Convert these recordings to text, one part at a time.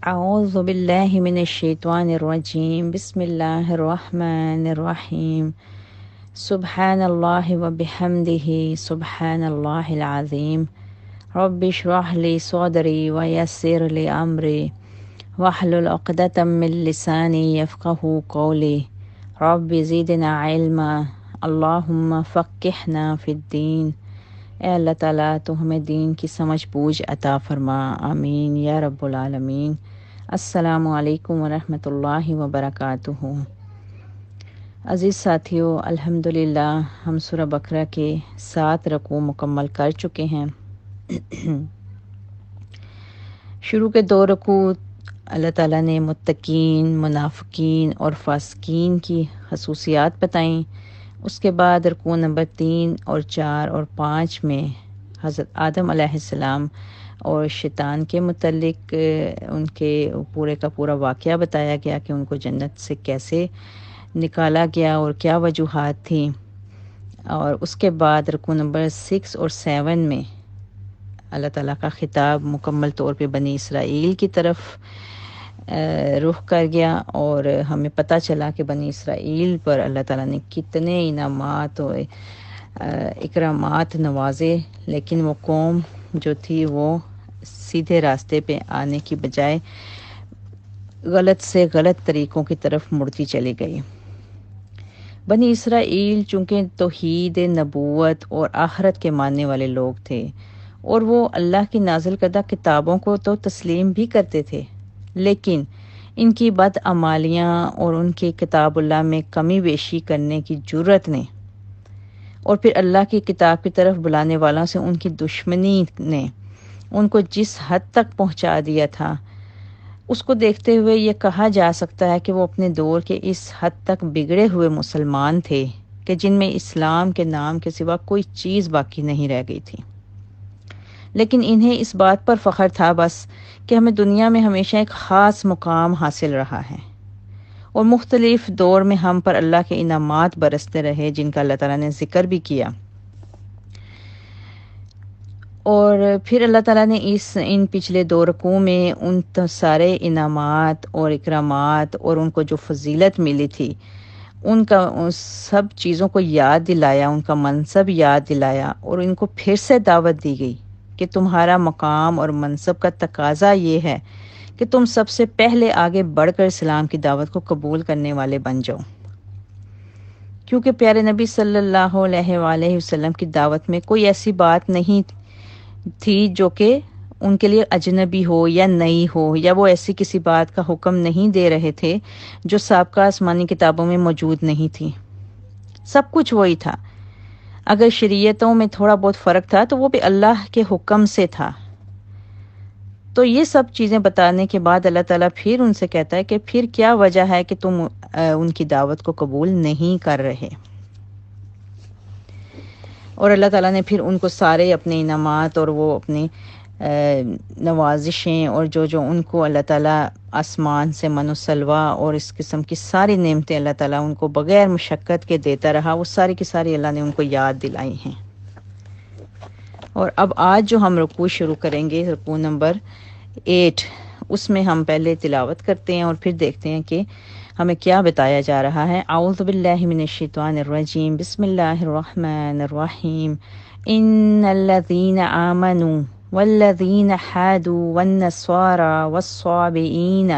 اعوذ باللہ من الشیطان الرجیم بسم اللہ الرحمن الرحیم سبحان اللہ وبحمدہ سبحان اللہ العظیم رب اشرح لی صدری ویسر لی امری واحلل عقدۃ من لسانی یفقہوا قولی رب زدنا علما اللہم فقہنا فی الدین۔ اے اللہ تعالیٰ تو ہمیں دین کی سمجھ بوجھ عطا فرما، آمین یا رب العالمین۔ السلام علیکم ورحمۃ اللہ وبرکاتہ۔ عزیز ساتھیو، الحمدللہ ہم سورہ بقرہ کے 7 رکوع مکمل کر چکے ہیں۔ شروع کے 2 رکوع اللہ تعالیٰ نے متقین، منافقین اور فاسقین کی خصوصیات بتائیں۔ اس کے بعد رکوع نمبر 3 اور 4 اور 5 میں حضرت آدم علیہ السلام اور شیطان کے متعلق ان کے پورے کا پورا واقعہ بتایا گیا کہ ان کو جنت سے کیسے نکالا گیا اور کیا وجوہات تھیں۔ اور اس کے بعد رکوع نمبر 6 اور 7 میں اللہ تعالیٰ کا خطاب مکمل طور پہ بنی اسرائیل کی طرف رخ کر گیا، اور ہمیں پتہ چلا کہ بنی اسرائیل پر اللہ تعالیٰ نے کتنے انعامات اور اکرامات نوازے، لیکن وہ قوم جو تھی وہ سیدھے راستے پہ آنے کی بجائے غلط سے غلط طریقوں کی طرف مڑتی چلی گئی۔ بنی اسرائیل چونکہ توحید، نبوت اور آخرت کے ماننے والے لوگ تھے، اور وہ اللہ کی نازل کردہ کتابوں کو تو تسلیم بھی کرتے تھے، لیکن ان کی بدعمالیاں اور ان کی کتاب اللہ میں کمی بیشی کرنے کی جرت نے، اور پھر اللہ کی کتاب کی طرف بلانے والوں سے ان کی دشمنی نے ان کو جس حد تک پہنچا دیا تھا، اس کو دیکھتے ہوئے یہ کہا جا سکتا ہے کہ وہ اپنے دور کے اس حد تک بگڑے ہوئے مسلمان تھے کہ جن میں اسلام کے نام کے سوا کوئی چیز باقی نہیں رہ گئی تھی۔ لیکن انہیں اس بات پر فخر تھا بس کہ ہمیں دنیا میں ہمیشہ ایک خاص مقام حاصل رہا ہے، اور مختلف دور میں ہم پر اللہ کے انعامات برستے رہے جن کا اللہ تعالیٰ نے ذکر بھی کیا۔ اور پھر اللہ تعالیٰ نے ان پچھلے 2 رکوع میں ان سارے انعامات اور اکرامات اور ان کو جو فضیلت ملی تھی ان کا ان سب چیزوں کو یاد دلایا، ان کا منصب یاد دلایا، اور ان کو پھر سے دعوت دی گئی کہ تمہارا مقام اور منصب کا تقاضا یہ ہے کہ تم سب سے پہلے آگے بڑھ کر اسلام کی دعوت کو قبول کرنے والے بن جاؤ، کیونکہ پیارے نبی صلی اللہ علیہ وآلہ وسلم کی دعوت میں کوئی ایسی بات نہیں تھی جو کہ ان کے لیے اجنبی ہو یا نئی ہو، یا وہ ایسی کسی بات کا حکم نہیں دے رہے تھے جو سابقہ آسمانی کتابوں میں موجود نہیں تھی۔ سب کچھ وہی تھا، اگر شریعتوں میں تھوڑا بہت فرق تھا تو وہ بھی اللہ کے حکم سے تھا۔ تو یہ سب چیزیں بتانے کے بعد اللہ تعالیٰ پھر ان سے کہتا ہے کہ پھر کیا وجہ ہے کہ تم ان کی دعوت کو قبول نہیں کر رہے۔ اور اللہ تعالیٰ نے پھر ان کو سارے اپنے انعامات اور وہ اپنی نوازشیں اور جو ان کو اللہ تعالیٰ آسمان سے من و سلوہ اور اس قسم کی ساری نعمتیں اللہ تعالیٰ ان کو بغیر مشقت کے دیتا رہا، وہ ساری کی ساری اللہ نے ان کو یاد دلائی ہیں۔ اور اب آج جو ہم رکوع شروع کریں گے، رکوع نمبر 8، اس میں ہم پہلے تلاوت کرتے ہیں اور پھر دیکھتے ہیں کہ ہمیں کیا بتایا جا رہا ہے۔ اعوذ باللہ من الشیطان الرجیم بسم اللہ الرحمن الرحیم ان الذین آمنوا والذین حادوا والنصارى والصابئین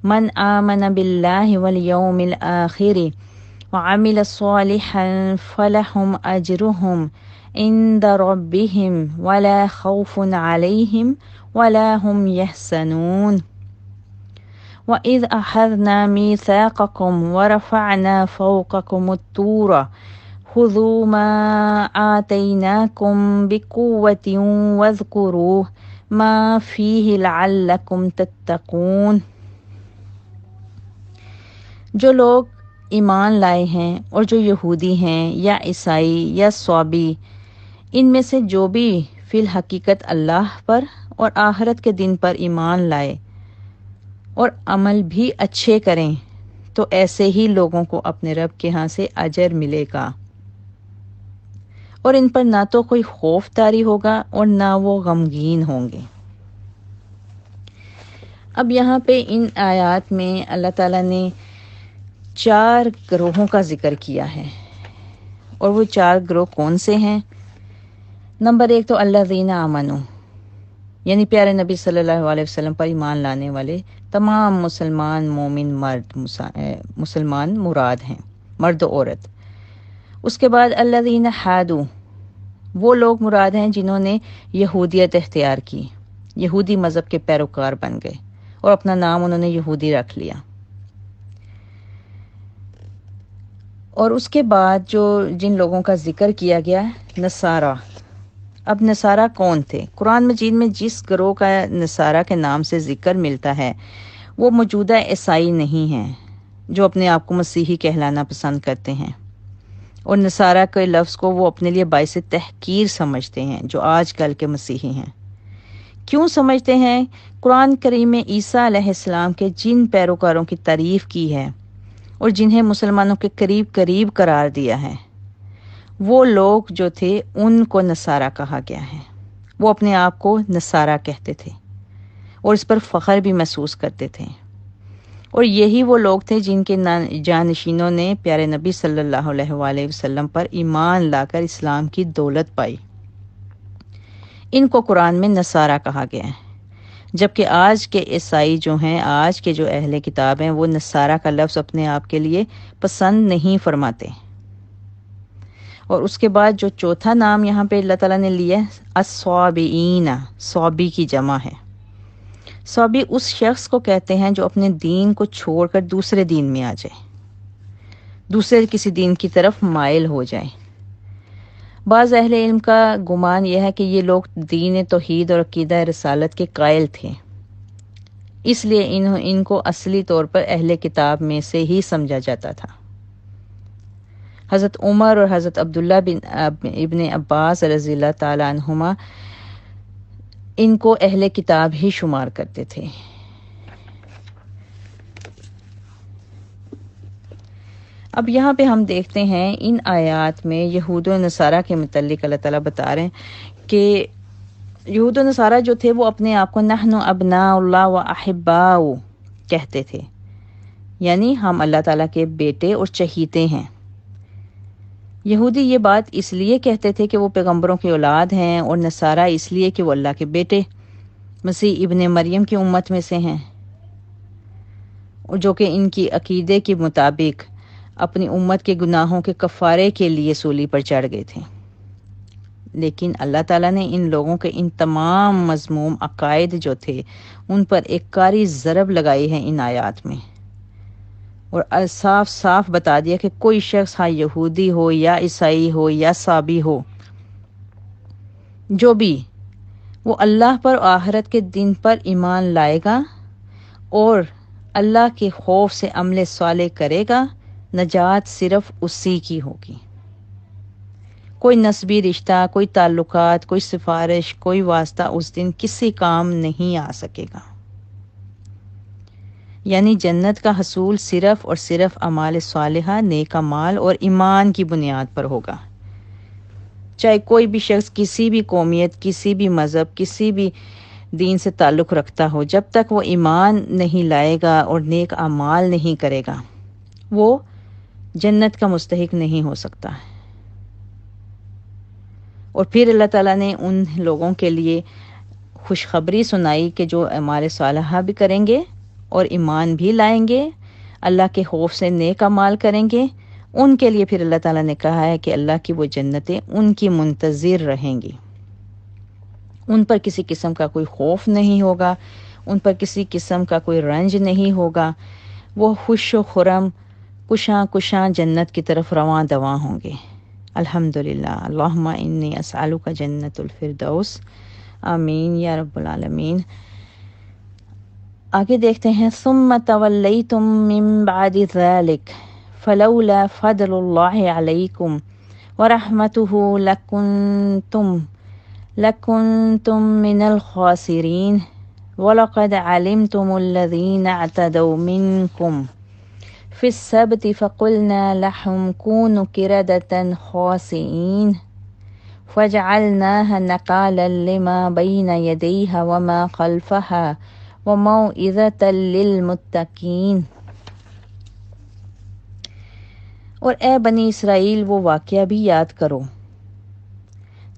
من آمن باللہ والیوم الآخر وعمل صالحا فلهم اجرهم عند ربهم ولا خوف عليهم ولا هم يحزنون وَإِذْ أَخَذْنَا مِيثَاقَكُمْ وَرَفَعْنَا فَوْقَكُمُ الطُّورَ خُذُوا مَا آتَيْنَاكُمْ بِقُوَّةٍ وَاذْكُرُوا مَا فِيهِ لَعَلَّكُمْ تَتَّقُونَ۔ جو لوگ ایمان لائے ہیں اور جو یہودی ہیں یا عیسائی یا صابی، ان میں سے جو بھی فی الحقیقت اللہ پر اور آخرت کے دن پر ایمان لائے اور عمل بھی اچھے کریں تو ایسے ہی لوگوں کو اپنے رب کے ہاں سے اجر ملے گا، اور ان پر نہ تو کوئی خوف طاری ہوگا اور نہ وہ غمگین ہوں گے۔ اب یہاں پہ ان آیات میں اللہ تعالیٰ نے 4 گروہوں کا ذکر کیا ہے، اور وہ 4 گروہ کون سے ہیں؟ نمبر 1 تو الذین آمنو، یعنی پیارے نبی صلی اللہ علیہ وسلم پر ایمان لانے والے تمام مسلمان مومن مرد، مسلمان مراد ہیں، مرد و عورت۔ اس کے بعد الذین ہادو، وہ لوگ مراد ہیں جنہوں نے یہودیت اختیار کی، یہودی مذہب کے پیروکار بن گئے اور اپنا نام انہوں نے یہودی رکھ لیا۔ اور اس کے بعد جن لوگوں کا ذکر کیا گیا نصارہ۔ اب نصارہ کون تھے؟ قرآن مجید میں جس گروہ کا نصارہ کے نام سے ذکر ملتا ہے وہ موجودہ عیسائی نہیں ہیں جو اپنے آپ کو مسیحی کہلانا پسند کرتے ہیں، اور نصارہ کے لفظ کو وہ اپنے لیے باعث تحقیر سمجھتے ہیں جو آج کل کے مسیحی ہیں۔ کیوں سمجھتے ہیں؟ قرآن کریم میں عیسیٰ علیہ السلام کے جن پیروکاروں کی تعریف کی ہے اور جنہیں مسلمانوں کے قریب قریب قرار دیا ہے، وہ لوگ جو تھے ان کو نصارہ کہا گیا ہے۔ وہ اپنے آپ کو نصارہ کہتے تھے اور اس پر فخر بھی محسوس کرتے تھے، اور یہی وہ لوگ تھے جن کے جانشینوں نے پیارے نبی صلی اللہ علیہ وآلہ وسلم پر ایمان لا کر اسلام کی دولت پائی۔ ان کو قرآن میں نصارہ کہا گیا ہے، جبکہ آج کے عیسائی جو ہیں، آج کے جو اہل کتاب ہیں، وہ نصارہ کا لفظ اپنے آپ کے لیے پسند نہیں فرماتے۔ اور اس کے بعد جو چوتھا نام یہاں پہ اللہ تعالیٰ نے لیا ہے الصابئین، صابی کی جمع ہے۔ صابی اس شخص کو کہتے ہیں جو اپنے دین کو چھوڑ کر دوسرے دین میں آ جائے، دوسرے کسی دین کی طرف مائل ہو جائے۔ بعض اہل علم کا گمان یہ ہے کہ یہ لوگ دین توحید اور عقیدہ رسالت کے قائل تھے، اس لیے ان کو اصلی طور پر اہل کتاب میں سے ہی سمجھا جاتا تھا۔ حضرت عمر اور حضرت عبداللہ ابن عباس رضی اللہ تعالی عنہما ان کو اہل کتاب ہی شمار کرتے تھے۔ اب یہاں پہ ہم دیکھتے ہیں ان آیات میں یہود و نصارہ کے متعلق اللہ تعالیٰ بتا رہے ہیں کہ یہود و نصارہ جو تھے وہ اپنے آپ کو نحن ابناء اللہ و احباؤ کہتے تھے، یعنی ہم اللہ تعالیٰ کے بیٹے اور چہیتے ہیں۔ یہودی یہ بات اس لیے کہتے تھے کہ وہ پیغمبروں کی اولاد ہیں، اور نصارہ اس لیے کہ وہ اللہ کے بیٹے مسیح ابن مریم کی امت میں سے ہیں، اور جو کہ ان کی عقیدے کے مطابق اپنی امت کے گناہوں کے کفارے کے لیے سولی پر چڑھ گئے تھے۔ لیکن اللہ تعالیٰ نے ان لوگوں کے ان تمام مذموم عقائد جو تھے ان پر ایک کاری ضرب لگائی ہے ان آیات میں، اور صاف صاف بتا دیا کہ کوئی شخص ہاں یہودی ہو یا عیسائی ہو یا صابی ہو، جو بھی وہ اللہ پر آخرت کے دن پر ایمان لائے گا اور اللہ کے خوف سے عمل صالح کرے گا، نجات صرف اسی کی ہوگی۔ کوئی نسبی رشتہ، کوئی تعلقات، کوئی سفارش، کوئی واسطہ اس دن کسی کام نہیں آ سکے گا۔ یعنی جنت کا حصول صرف اور صرف اعمال صالحہ، نیک اعمال اور ایمان کی بنیاد پر ہوگا۔ چاہے کوئی بھی شخص کسی بھی قومیت، کسی بھی مذہب، کسی بھی دین سے تعلق رکھتا ہو، جب تک وہ ایمان نہیں لائے گا اور نیک اعمال نہیں کرے گا، وہ جنت کا مستحق نہیں ہو سکتا۔ اور پھر اللہ تعالیٰ نے ان لوگوں کے لیے خوشخبری سنائی کہ جو اعمال صالحہ بھی کریں گے اور ایمان بھی لائیں گے، اللہ کے خوف سے نیک اعمال کریں گے، ان کے لیے پھر اللہ تعالیٰ نے کہا ہے کہ اللہ کی وہ جنتیں ان کی منتظر رہیں گی۔ ان پر کسی قسم کا کوئی خوف نہیں ہوگا، ان پر کسی قسم کا کوئی رنج نہیں ہوگا، وہ خوش و خرم کشاں جنت کی طرف رواں دواں ہوں گے۔ الحمدللہ، اللہم انی اسألک جنت الفردوس، آمین یا رب العالمین۔ آگے دیکھتے ہیں ثم تولیتم من بعد ذلک فلولا فضل اللہ علیکم ورحمتہ لکنتم من الخاسرین وَلَقَدْ عَلِمْتُمُ الَّذِينَ اعْتَدَوْا مِنْكُمْ فِي السَّبْتِ فَقُلْنَا لَهُمْ كُونُوا قِرَدَةً خَاسِئِينَ فَجَعَلْنَاهَا نَكَالًا لِمَا بَيْنَ يَدَيْهَا وَمَا خَلْفَهَا وموعظۃ للمتقین۔ اور اے بنی اسرائیل وہ واقعہ بھی یاد کرو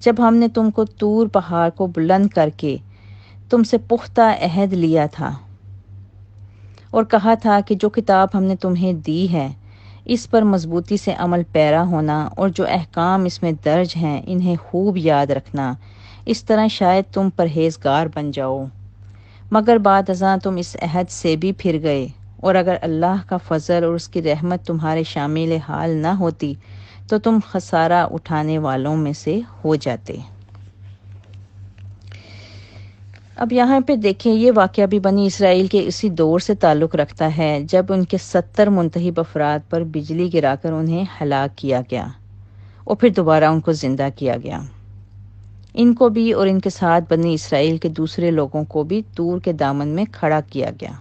جب ہم نے تم کو طور پہاڑ کو بلند کر کے تم سے پختہ عہد لیا تھا اور کہا تھا کہ جو کتاب ہم نے تمہیں دی ہے اس پر مضبوطی سے عمل پیرا ہونا اور جو احکام اس میں درج ہیں انہیں خوب یاد رکھنا، اس طرح شاید تم پرہیزگار بن جاؤ۔ مگر بعد ازاں تم اس عہد سے بھی پھر گئے، اور اگر اللہ کا فضل اور اس کی رحمت تمہارے شامل حال نہ ہوتی تو تم خسارہ اٹھانے والوں میں سے ہو جاتے۔ اب یہاں پہ دیکھیں، یہ واقعہ بھی بنی اسرائیل کے اسی دور سے تعلق رکھتا ہے جب ان کے 70 منتخب افراد پر بجلی گرا کر انہیں ہلاک کیا گیا اور پھر دوبارہ ان کو زندہ کیا گیا۔ ان کو بھی اور ان کے ساتھ بنی اسرائیل کے دوسرے لوگوں کو بھی طور کے دامن میں کھڑا کیا گیا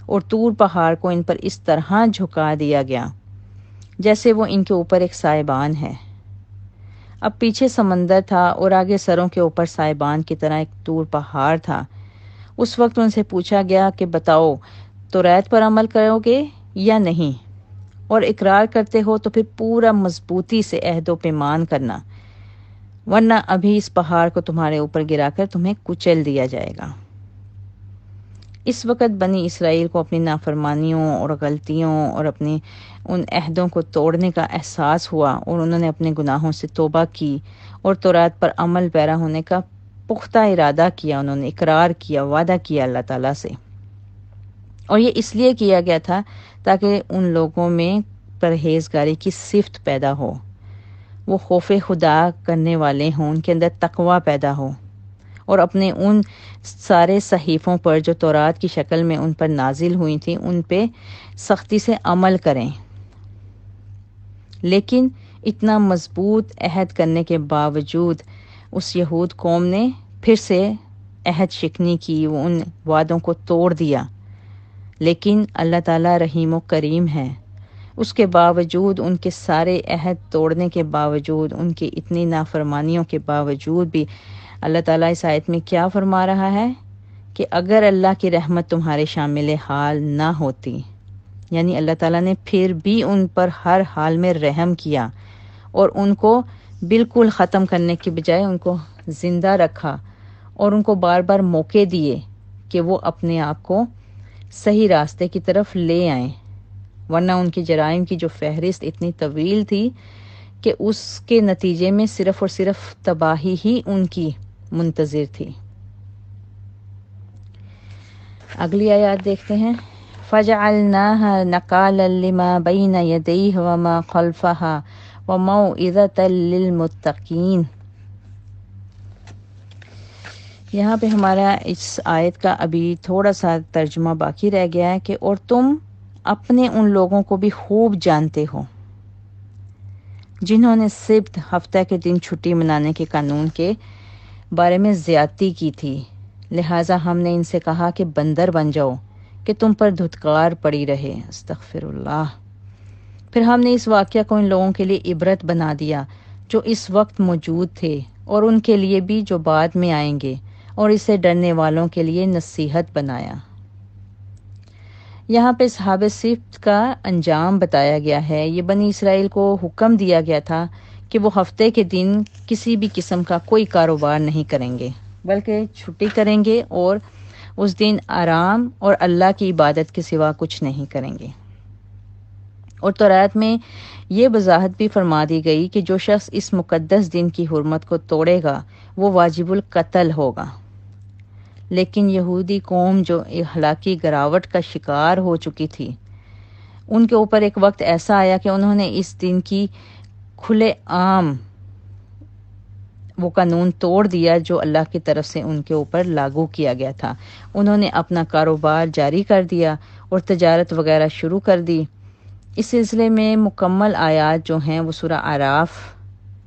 اور طور پہاڑ کو ان پر اس طرح جھکا دیا گیا جیسے وہ ان کے اوپر ایک سائبان ہے۔ اب پیچھے سمندر تھا اور آگے سروں کے اوپر سائبان کی طرح ایک طور پہاڑ تھا۔ اس وقت ان سے پوچھا گیا کہ بتاؤ توریت پر عمل کرو گے یا نہیں، اور اقرار کرتے ہو تو پھر پورا مضبوطی سے عہد و پیمان کرنا، ورنہ ابھی اس پہاڑ کو تمہارے اوپر گرا کر تمہیں کچل دیا جائے گا۔ اس وقت بنی اسرائیل کو اپنی نافرمانیوں اور غلطیوں اور اپنی ان عہدوں کو توڑنے کا احساس ہوا اور انہوں نے اپنے گناہوں سے توبہ کی اور توریت پر عمل پیرا ہونے کا پختہ ارادہ کیا، انہوں نے اقرار کیا، وعدہ کیا اللہ تعالیٰ سے۔ اور یہ اس لیے کیا گیا تھا تاکہ ان لوگوں میں پرہیزگاری کی صفت پیدا ہو، وہ خوف خدا کرنے والے ہوں، ان کے اندر تقوی پیدا ہو، اور اپنے ان سارے صحیفوں پر جو تورات کی شکل میں ان پر نازل ہوئی تھیں ان پہ سختی سے عمل کریں۔ لیکن اتنا مضبوط عہد کرنے کے باوجود اس یہود قوم نے پھر سے عہد شکنی کی، وہ ان وعدوں کو توڑ دیا۔ لیکن اللہ تعالیٰ رحیم و کریم ہے، اس کے باوجود، ان کے سارے عہد توڑنے کے باوجود، ان کی اتنی نافرمانیوں کے باوجود بھی اللہ تعالیٰ اس آیت میں کیا فرما رہا ہے کہ اگر اللہ کی رحمت تمہارے شامل حال نہ ہوتی، یعنی اللہ تعالیٰ نے پھر بھی ان پر ہر حال میں رحم کیا اور ان کو بالکل ختم کرنے کی بجائے ان کو زندہ رکھا اور ان کو بار بار موقع دیے کہ وہ اپنے آپ کو صحیح راستے کی طرف لے آئیں، ورنہ ان کی جرائم کی جو فہرست اتنی طویل تھی کہ اس کے نتیجے میں صرف اور صرف تباہی ہی ان کی منتظر تھی۔ اگلی آیات دیکھتے ہیں۔ فَجَعَلْنَاهَا نَكَالًا لِمَا بَيْنَ يَدَيْهِ وَمَا خَلْفَهَا وَمَوْعِظَةً لِلْمُتَّقِينَ۔ یہاں پہ ہمارا اس آیت کا ابھی تھوڑا سا ترجمہ باقی رہ گیا ہے کہ اور تم اپنے ان لوگوں کو بھی خوب جانتے ہو جنہوں نے سبت ہفتہ کے دن چھٹی منانے کے قانون کے بارے میں زیادتی کی تھی، لہٰذا ہم نے ان سے کہا کہ بندر بن جاؤ کہ تم پر دھتکار پڑی رہے۔ استغفر اللہ۔ پھر ہم نے اس واقعہ کو ان لوگوں کے لیے عبرت بنا دیا جو اس وقت موجود تھے اور ان کے لیے بھی جو بعد میں آئیں گے، اور اسے ڈرنے والوں کے لیے نصیحت بنایا۔ یہاں پہ اصحاب سبت کا انجام بتایا گیا ہے۔ یہ بنی اسرائیل کو حکم دیا گیا تھا کہ وہ ہفتے کے دن کسی بھی قسم کا کوئی کاروبار نہیں کریں گے، بلکہ چھٹی کریں گے اور اس دن آرام اور اللہ کی عبادت کے سوا کچھ نہیں کریں گے۔ اور توریت میں یہ وضاحت بھی فرما دی گئی کہ جو شخص اس مقدس دن کی حرمت کو توڑے گا وہ واجب القتل ہوگا۔ لیکن یہودی قوم جو ہلاکی گراوٹ کا شکار ہو چکی تھی، ان کے اوپر ایک وقت ایسا آیا کہ انہوں نے اس دن کی کھلے عام وہ قانون توڑ دیا جو اللہ کی طرف سے ان کے اوپر لاگو کیا گیا تھا۔ انہوں نے اپنا کاروبار جاری کر دیا اور تجارت وغیرہ شروع کر دی۔ اس سلسلے میں مکمل آیات جو ہیں وہ سورہ اعراف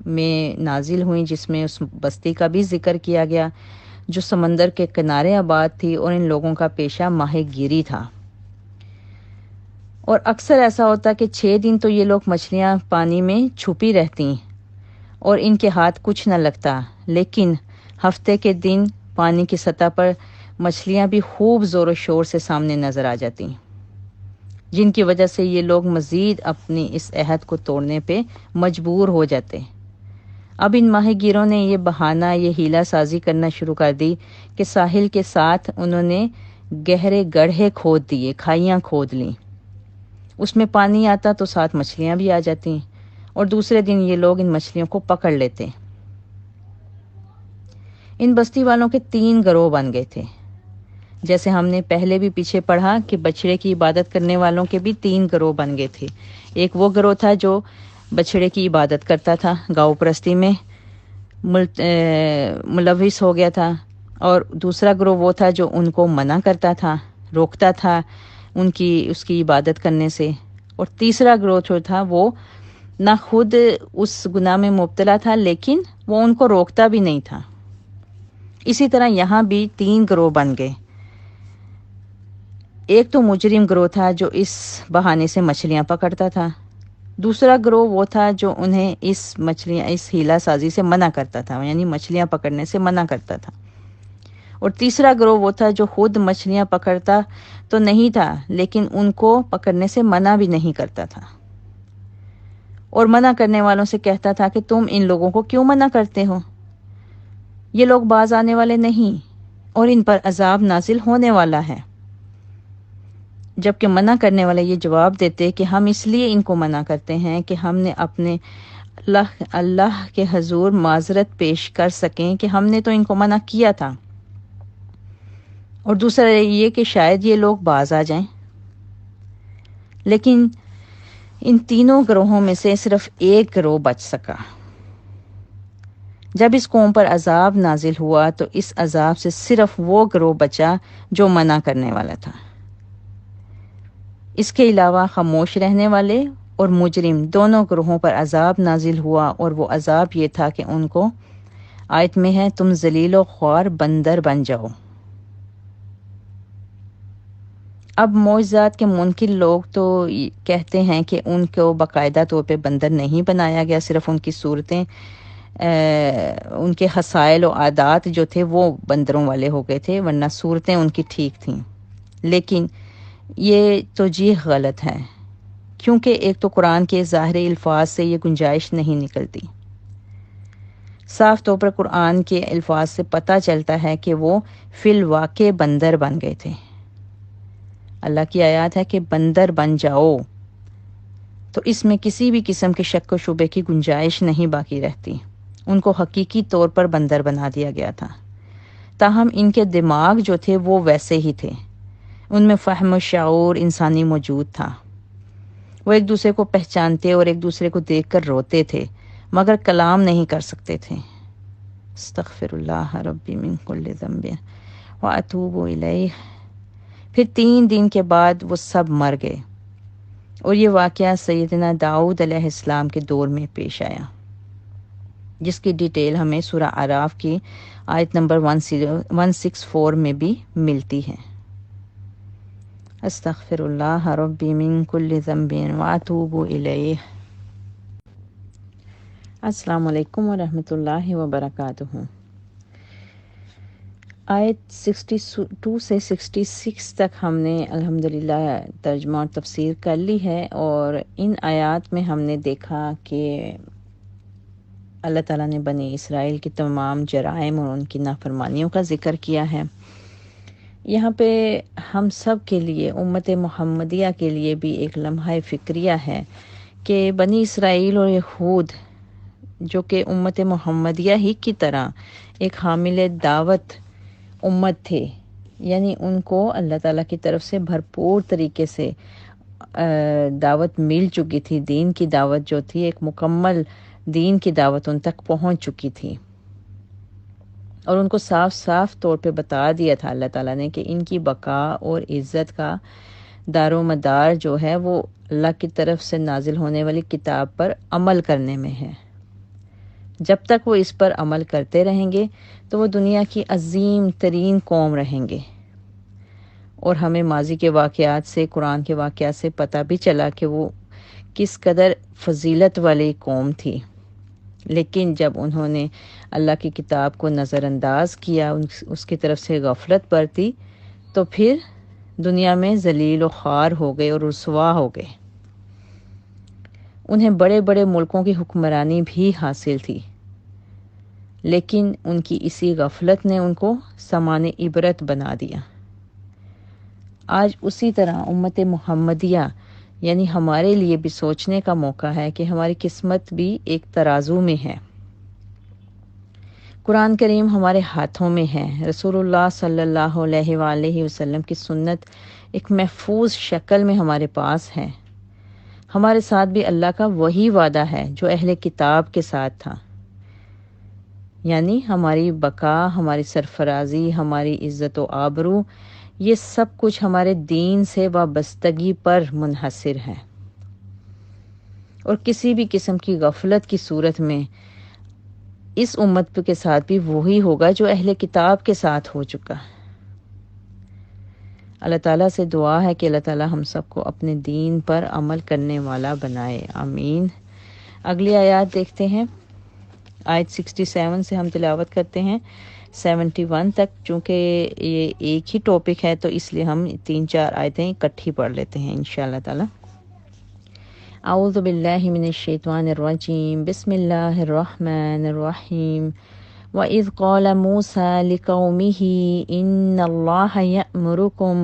میں نازل ہوئیں، جس میں اس بستی کا بھی ذکر کیا گیا جو سمندر کے کنارے آباد تھی اور ان لوگوں کا پیشہ ماہی گیری تھا۔ اور اکثر ایسا ہوتا کہ 6 دن تو یہ لوگ مچھلیاں پانی میں چھپی رہتی اور ان کے ہاتھ کچھ نہ لگتا، لیکن ہفتے کے دن پانی کی سطح پر مچھلیاں بھی خوب زور و شور سے سامنے نظر آ جاتی، جن کی وجہ سے یہ لوگ مزید اپنی اس عہد کو توڑنے پہ مجبور ہو جاتے۔ اب ان ماہی گیروں نے یہ بہانہ، یہ ہیلا سازی کرنا شروع کر دی کہ ساحل کے ساتھ انہوں نے گہرے گڑھے کھود دیے، کھائیاں کھود لیں۔ اس میں پانی آتا تو ساتھ مچھلیاں بھی آ جاتی، اور دوسرے دن یہ لوگ ان مچھلیوں کو پکڑ لیتے۔ ان بستی والوں کے 3 گروہ بن گئے تھے، جیسے ہم نے پہلے بھی پیچھے پڑھا کہ بچڑے کی عبادت کرنے والوں کے بھی 3 گروہ بن گئے تھے۔ ایک وہ گروہ تھا جو بچڑے کی عبادت کرتا تھا، گاؤ پرستی میں ملوث ہو گیا تھا، اور دوسرا گروہ وہ تھا جو ان کو منع کرتا تھا، روکتا تھا اس کی عبادت کرنے سے، اور تیسرا گروہ جو تھا وہ نہ خود اس گناہ میں مبتلا تھا لیکن وہ ان کو روکتا بھی نہیں تھا۔ اسی طرح یہاں بھی 3 گروہ بن گئے۔ ایک تو مجرم گروہ تھا جو اس بہانے سے مچھلیاں پکڑتا تھا، دوسرا گروہ وہ تھا جو انہیں اس ہیلا سازی سے منع کرتا تھا، یعنی مچھلیاں پکڑنے سے منع کرتا تھا، اور تیسرا گروہ وہ تھا جو خود مچھلیاں پکڑتا تو نہیں تھا لیکن ان کو پکڑنے سے منع بھی نہیں کرتا تھا، اور منع کرنے والوں سے کہتا تھا کہ تم ان لوگوں کو کیوں منع کرتے ہو، یہ لوگ باز آنے والے نہیں اور ان پر عذاب نازل ہونے والا ہے۔ جبکہ منع کرنے والے یہ جواب دیتے کہ ہم اس لیے ان کو منع کرتے ہیں کہ ہم نے اپنے اللہ کے حضور معذرت پیش کر سکیں کہ ہم نے تو ان کو منع کیا تھا، اور دوسرا یہ کہ شاید یہ لوگ باز آ جائیں۔ لیکن ان تینوں گروہوں میں سے صرف ایک گروہ بچ سکا۔ جب اس قوم پر عذاب نازل ہوا تو اس عذاب سے صرف وہ گروہ بچا جو منع کرنے والا تھا۔ اس کے علاوہ خاموش رہنے والے اور مجرم دونوں گروہوں پر عذاب نازل ہوا، اور وہ عذاب یہ تھا کہ ان کو آیت میں ہے تم ذلیل و خوار بندر بن جاؤ۔ اب معجزات کے منکر لوگ تو کہتے ہیں کہ ان کو باقاعدہ طور پہ بندر نہیں بنایا گیا، صرف ان کی صورتیں، ان کے حسائل و عادات جو تھے وہ بندروں والے ہو گئے تھے، ورنہ صورتیں ان کی ٹھیک تھیں۔ لیکن یہ توجیہ غلط ہے، کیونکہ ایک تو قرآن کے ظاہری الفاظ سے یہ گنجائش نہیں نکلتی۔ صاف طور پر قرآن کے الفاظ سے پتہ چلتا ہے کہ وہ فی الواقع بندر بن گئے تھے۔ اللہ کی آیات ہے کہ بندر بن جاؤ، تو اس میں کسی بھی قسم کے شک و شبے کی گنجائش نہیں باقی رہتی۔ ان کو حقیقی طور پر بندر بنا دیا گیا تھا، تاہم ان کے دماغ جو تھے وہ ویسے ہی تھے، ان میں فہم و شعور انسانی موجود تھا۔ وہ ایک دوسرے کو پہچانتے اور ایک دوسرے کو دیکھ کر روتے تھے، مگر کلام نہیں کر سکتے تھے۔ استغفر اللہ ربی من کل ذنب واتوب الیہ۔ پھر 3 دن کے بعد وہ سب مر گئے، اور یہ واقعہ سیدنا داؤد علیہ السلام کے دور میں پیش آیا، جس کی ڈیٹیل ہمیں سورہ اعراف کی آیت نمبر 164 میں بھی ملتی ہے۔ استغفر اللہ ربی من کل ذنب واتوب الیہ۔ السلام علیکم ورحمۃ اللہ وبرکاتہ۔ آیت 62 سے 66 تک ہم نے الحمدللہ ترجمہ اور تفسیر کر لی ہے، اور ان آیات میں ہم نے دیکھا کہ اللہ تعالیٰ نے بنی اسرائیل کی تمام جرائم اور ان کی نافرمانیوں کا ذکر کیا ہے۔ یہاں پہ ہم سب کے لیے، امت محمدیہ کے لیے بھی ایک لمحہ فکریہ ہے کہ بنی اسرائیل اور یہود جو کہ امت محمدیہ ہی کی طرح ایک حامل دعوت امت تھے، یعنی ان کو اللہ تعالیٰ کی طرف سے بھرپور طریقے سے دعوت مل چکی تھی، دین کی دعوت جو تھی، ایک مکمل دین کی دعوت ان تک پہنچ چکی تھی، اور ان کو صاف صاف طور پہ بتا دیا تھا اللہ تعالیٰ نے کہ ان کی بقا اور عزت کا دار و مدار جو ہے وہ اللہ کی طرف سے نازل ہونے والی کتاب پر عمل کرنے میں ہے۔ جب تک وہ اس پر عمل کرتے رہیں گے تو وہ دنیا کی عظیم ترین قوم رہیں گے، اور ہمیں ماضی کے واقعات سے، قرآن کے واقعات سے پتہ بھی چلا کہ وہ کس قدر فضیلت والی قوم تھی۔ لیکن جب انہوں نے اللہ کی کتاب کو نظر انداز کیا، اس کی طرف سے غفلت برتی، تو پھر دنیا میں ذلیل و خوار ہو گئے اور رسوا ہو گئے۔ انہیں بڑے بڑے ملکوں کی حکمرانی بھی حاصل تھی، لیکن ان کی اسی غفلت نے ان کو سامان عبرت بنا دیا۔ آج اسی طرح امت محمدیہ یعنی ہمارے لیے بھی سوچنے کا موقع ہے کہ ہماری قسمت بھی ایک ترازو میں ہے۔ قرآن کریم ہمارے ہاتھوں میں ہے، رسول اللہ صلی اللہ علیہ وآلہ وسلم کی سنت ایک محفوظ شکل میں ہمارے پاس ہے۔ ہمارے ساتھ بھی اللہ کا وہی وعدہ ہے جو اہل کتاب کے ساتھ تھا، یعنی ہماری بقا، ہماری سرفرازی، ہماری عزت و آبرو، یہ سب کچھ ہمارے دین سے وابستگی پر منحصر ہے، اور کسی بھی قسم کی غفلت کی صورت میں اس امت کے ساتھ بھی وہی ہوگا جو اہل کتاب کے ساتھ ہو چکا۔ اللہ تعالیٰ سے دعا ہے کہ اللہ تعالیٰ ہم سب کو اپنے دین پر عمل کرنے والا بنائے، آمین۔ اگلی آیات دیکھتے ہیں، آیت 67 سے ہم تلاوت کرتے ہیں 71 تک۔ چونکہ یہ ایک ہی ٹاپک ہے تو اس لیے ہم 3-4 آیتیں اکٹھی پڑھ لیتے ہیں انشاءاللہ تعالیٰ۔ اعوذ باللہ من الشیطان الرجیم، بسم اللہ الرحمن الرحیم۔ وَإِذْ قَالَ مُوسَىٰ لِقَوْمِهِ إِنَّ اللَّهَ يَأْمُرُكُمْ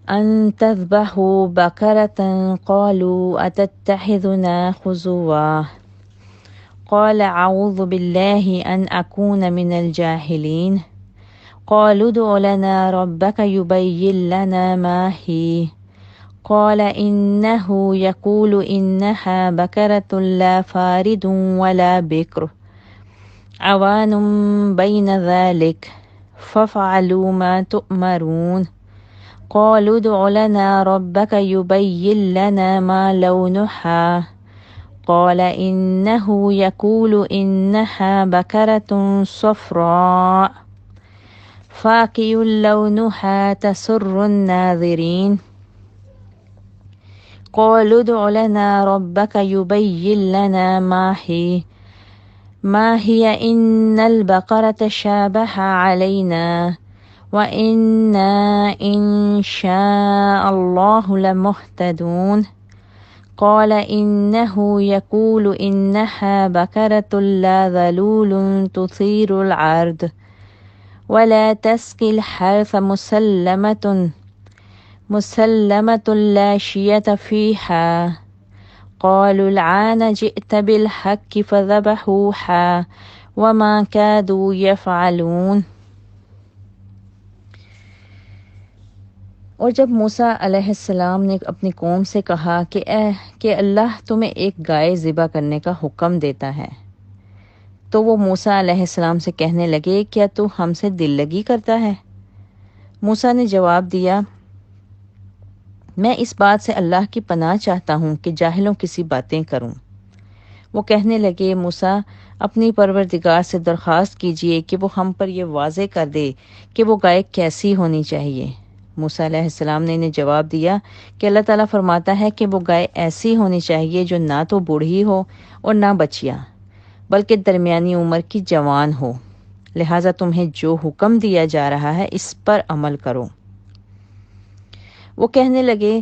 أَن تَذْبَحُوا بَقَرَةً قَالُوا أَتَتَّخِذُنَا هُزُوًا قَالَ أَعُوذُ بِاللَّهِ أَنْ أَكُونَ مِنَ الْجَاهِلِينَ قَالُوا ادْعُ لَنَا رَبَّكَ يُبَيِّن لَنَا مَا هِيَ قال إنه يقول إنها بقرة لا فارض ولا بكر عوان بين ذلك فافعلوا ما تؤمرون قالوا ادع لنا ربك يبين لنا ما لونها قال إنه يقول إنها بقرة صفراء فاقع لونها تسر الناظرين قالوا ادع لنا ربك يبين لنا ما هي إن البقرة شابه علينا وإنا إن شاء الله لمهتدون قال إنه يقول إنها بقرة لا ذلول تثير الأرض ولا تسقي الحرث مسلمة لا شية فيها قالوا الآن جئت بالحق فذبحوها وما كادوا يفعلون۔ اور جب موسیٰ علیہ السلام نے اپنی قوم سے کہا کہ اللہ تمہیں ایک گائے ذبح کرنے کا حکم دیتا ہے، تو وہ موسیٰ علیہ السلام سے کہنے لگے کیا تو ہم سے دل لگی کرتا ہے؟ موسیٰ نے جواب دیا میں اس بات سے اللہ کی پناہ چاہتا ہوں کہ جاہلوں کسی باتیں کروں۔ وہ کہنے لگے موسیٰ اپنی پروردگار سے درخواست کیجئے کہ وہ ہم پر یہ واضح کر دے کہ وہ گائے کیسی ہونی چاہیے۔ موسیٰ علیہ السلام نے انہیں جواب دیا کہ اللہ تعالیٰ فرماتا ہے کہ وہ گائے ایسی ہونی چاہیے جو نہ تو بوڑھی ہو اور نہ بچیا، بلکہ درمیانی عمر کی جوان ہو، لہٰذا تمہیں جو حکم دیا جا رہا ہے اس پر عمل کرو۔ وہ کہنے لگے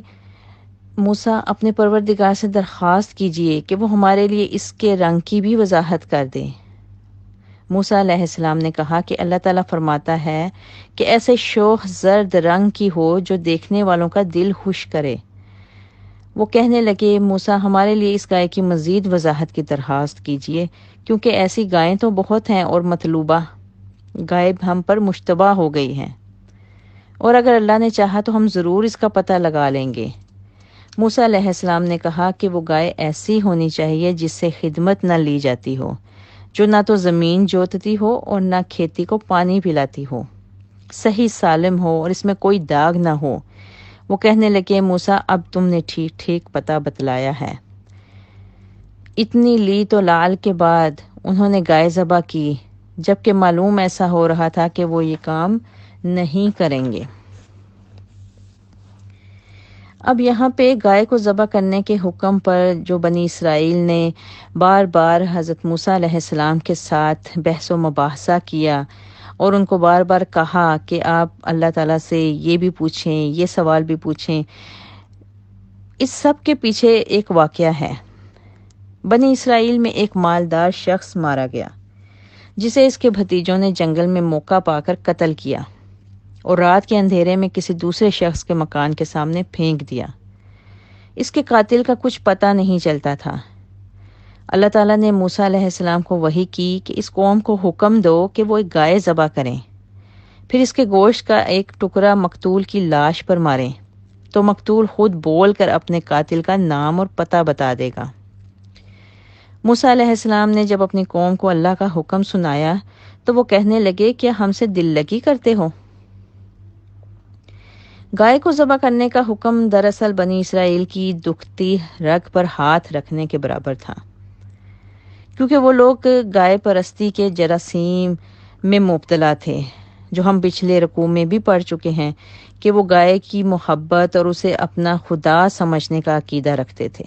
موسیٰ اپنے پروردگار سے درخواست کیجئے کہ وہ ہمارے لیے اس کے رنگ کی بھی وضاحت کر دے۔ موسیٰ علیہ السلام نے کہا کہ اللہ تعالیٰ فرماتا ہے کہ ایسے شوخ زرد رنگ کی ہو جو دیکھنے والوں کا دل خوش کرے۔ وہ کہنے لگے موسیٰ ہمارے لیے اس گائے کی مزید وضاحت کی درخواست کیجئے، کیونکہ ایسی گائیں تو بہت ہیں اور مطلوبہ گائے ہم پر مشتبہ ہو گئی ہیں، اور اگر اللہ نے چاہا تو ہم ضرور اس کا پتہ لگا لیں گے۔ موسیٰ علیہ السلام نے کہا کہ وہ گائے ایسی ہونی چاہیے جس سے خدمت نہ لی جاتی ہو، جو نہ تو زمین جوتتی ہو اور نہ کھیتی کو پانی پلاتی ہو، صحیح سالم ہو اور اس میں کوئی داغ نہ ہو۔ وہ کہنے لگے موسیٰ اب تم نے ٹھیک ٹھیک پتہ بتلایا ہے۔ اتنی لی تو لال کے بعد انہوں نے گائے ذبح کی، جبکہ معلوم ایسا ہو رہا تھا کہ وہ یہ کام نہیں کریں گے۔ اب یہاں پہ گائے کو ذبح کرنے کے حکم پر جو بنی اسرائیل نے بار بار حضرت موسیٰ علیہ السلام کے ساتھ بحث و مباحثہ کیا اور ان کو بار بار کہا کہ آپ اللہ تعالیٰ سے یہ بھی پوچھیں، یہ سوال بھی پوچھیں، اس سب کے پیچھے ایک واقعہ ہے۔ بنی اسرائیل میں ایک مالدار شخص مارا گیا جسے اس کے بھتیجوں نے جنگل میں موقع پا کر قتل کیا اور رات کے اندھیرے میں کسی دوسرے شخص کے مکان کے سامنے پھینک دیا۔ اس کے قاتل کا کچھ پتہ نہیں چلتا تھا۔ اللہ تعالیٰ نے موسیٰ علیہ السلام کو وحی کی کہ اس قوم کو حکم دو کہ وہ ایک گائے ذبح کریں، پھر اس کے گوشت کا ایک ٹکڑا مقتول کی لاش پر ماریں تو مقتول خود بول کر اپنے قاتل کا نام اور پتہ بتا دے گا۔ موسیٰ علیہ السلام نے جب اپنی قوم کو اللہ کا حکم سنایا تو وہ کہنے لگے کیا ہم سے دل لگی کرتے ہو؟ گائے کو ذبح کرنے کا حکم دراصل بنی اسرائیل کی دکھتی رگ پر ہاتھ رکھنے کے برابر تھا، کیونکہ وہ لوگ گائے پرستی کے جراثیم میں مبتلا تھے، جو ہم پچھلے رکوع میں بھی پڑھ چکے ہیں کہ وہ گائے کی محبت اور اسے اپنا خدا سمجھنے کا عقیدہ رکھتے تھے۔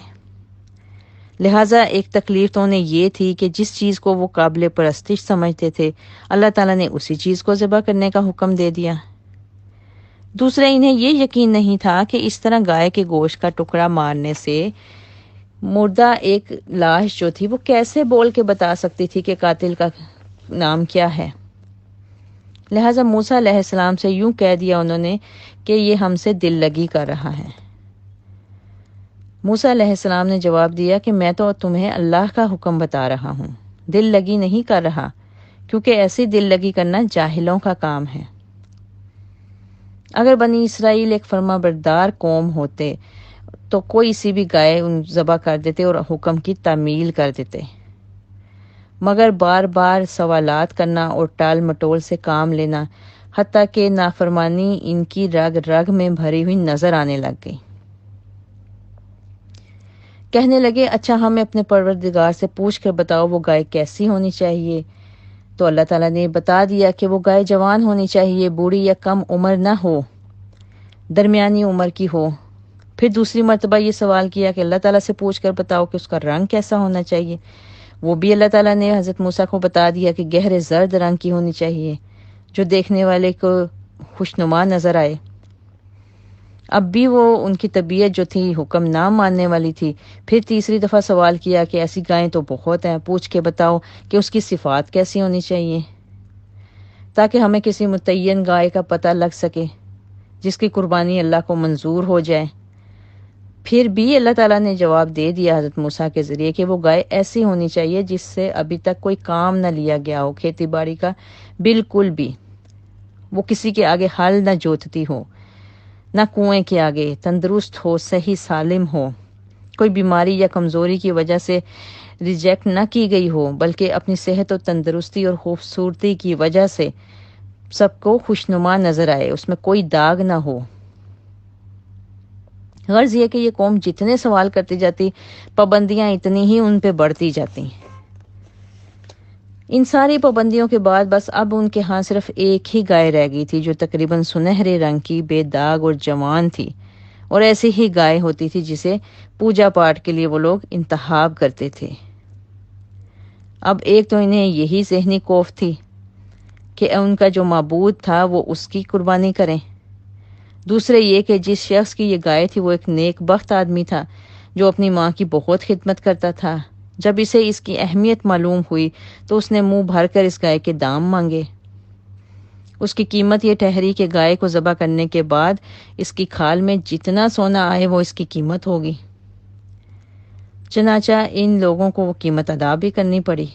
لہٰذا ایک تکلیف تو انہیں یہ تھی کہ جس چیز کو وہ قابل پرستش سمجھتے تھے اللہ تعالیٰ نے اسی چیز کو ذبح کرنے کا حکم دے دیا۔ دوسرا، انہیں یہ یقین نہیں تھا کہ اس طرح گائے کے گوشت کا ٹکڑا مارنے سے مردہ ایک لاش جو تھی وہ کیسے بول کے بتا سکتی تھی کہ قاتل کا نام کیا ہے۔ لہٰذا موسیٰ علیہ السلام سے یوں کہہ دیا انہوں نے کہ یہ ہم سے دل لگی کر رہا ہے۔ موسیٰ علیہ السلام نے جواب دیا کہ میں تو تمہیں اللہ کا حکم بتا رہا ہوں، دل لگی نہیں کر رہا، کیونکہ ایسی دل لگی کرنا جاہلوں کا کام ہے۔ اگر بنی اسرائیل ایک فرما بردار قوم ہوتے تو کوئی سی بھی گائے ان ذبح کر دیتے اور حکم کی تعمیل کر دیتے، مگر بار بار سوالات کرنا اور ٹال مٹول سے کام لینا، حتیٰ کہ نافرمانی ان کی رگ رگ میں بھری ہوئی نظر آنے لگ گئی۔ کہنے لگے اچھا ہمیں اپنے پروردگار سے پوچھ کر بتاؤ وہ گائے کیسی ہونی چاہیے؟ تو اللہ تعالیٰ نے بتا دیا کہ وہ گائے جوان ہونی چاہیے، بوڑھی یا کم عمر نہ ہو، درمیانی عمر کی ہو۔ پھر دوسری مرتبہ یہ سوال کیا کہ اللہ تعالیٰ سے پوچھ کر بتاؤ کہ اس کا رنگ کیسا ہونا چاہیے۔ وہ بھی اللہ تعالیٰ نے حضرت موسیٰ کو بتا دیا کہ گہرے زرد رنگ کی ہونی چاہیے، جو دیکھنے والے کو خوشنما نظر آئے۔ اب بھی وہ ان کی طبیعت جو تھی حکم نہ ماننے والی تھی۔ پھر تیسری دفعہ سوال کیا کہ ایسی گائیں تو بہت ہیں، پوچھ کے بتاؤ کہ اس کی صفات کیسی ہونی چاہیے، تاکہ ہمیں کسی متعین گائے کا پتہ لگ سکے جس کی قربانی اللہ کو منظور ہو جائے۔ پھر بھی اللہ تعالیٰ نے جواب دے دیا حضرت موسیٰ کے ذریعے کہ وہ گائے ایسی ہونی چاہیے جس سے ابھی تک کوئی کام نہ لیا گیا ہو، کھیتی باڑی کا بالکل بھی، وہ کسی کے آگے ہل نہ جوتتی ہو، نہ کنویں کے آگے، تندرست ہو، صحیح سالم ہو، کوئی بیماری یا کمزوری کی وجہ سے ریجیکٹ نہ کی گئی ہو، بلکہ اپنی صحت و تندرستی اور خوبصورتی کی وجہ سے سب کو خوشنما نظر آئے، اس میں کوئی داغ نہ ہو۔ غرض یہ کہ یہ قوم جتنے سوال کرتی جاتی، پابندیاں اتنی ہی ان پہ بڑھتی جاتی۔ ان ساری پابندیوں کے بعد بس اب ان کے ہاں صرف ایک ہی گائے رہ گئی تھی جو تقریباً سنہرے رنگ کی، بے داغ اور جوان تھی، اور ایسی ہی گائے ہوتی تھی جسے پوجا پاٹ کے لیے وہ لوگ انتخاب کرتے تھے۔ اب ایک تو انہیں یہی ذہنی خوف تھی کہ ان کا جو معبود تھا وہ اس کی قربانی کریں، دوسرے یہ کہ جس شخص کی یہ گائے تھی وہ ایک نیک بخت آدمی تھا جو اپنی ماں کی بہت خدمت کرتا تھا۔ جب اسے اس کی اہمیت معلوم ہوئی تو اس نے منہ بھر کر اس گائے کے دام مانگے۔ اس کی قیمت یہ ٹھہری کہ گائے کو ذبح کرنے کے بعد اس کی کھال میں جتنا سونا آئے وہ اس کی قیمت ہوگی۔ چنانچہ ان لوگوں کو وہ قیمت ادا بھی کرنی پڑی۔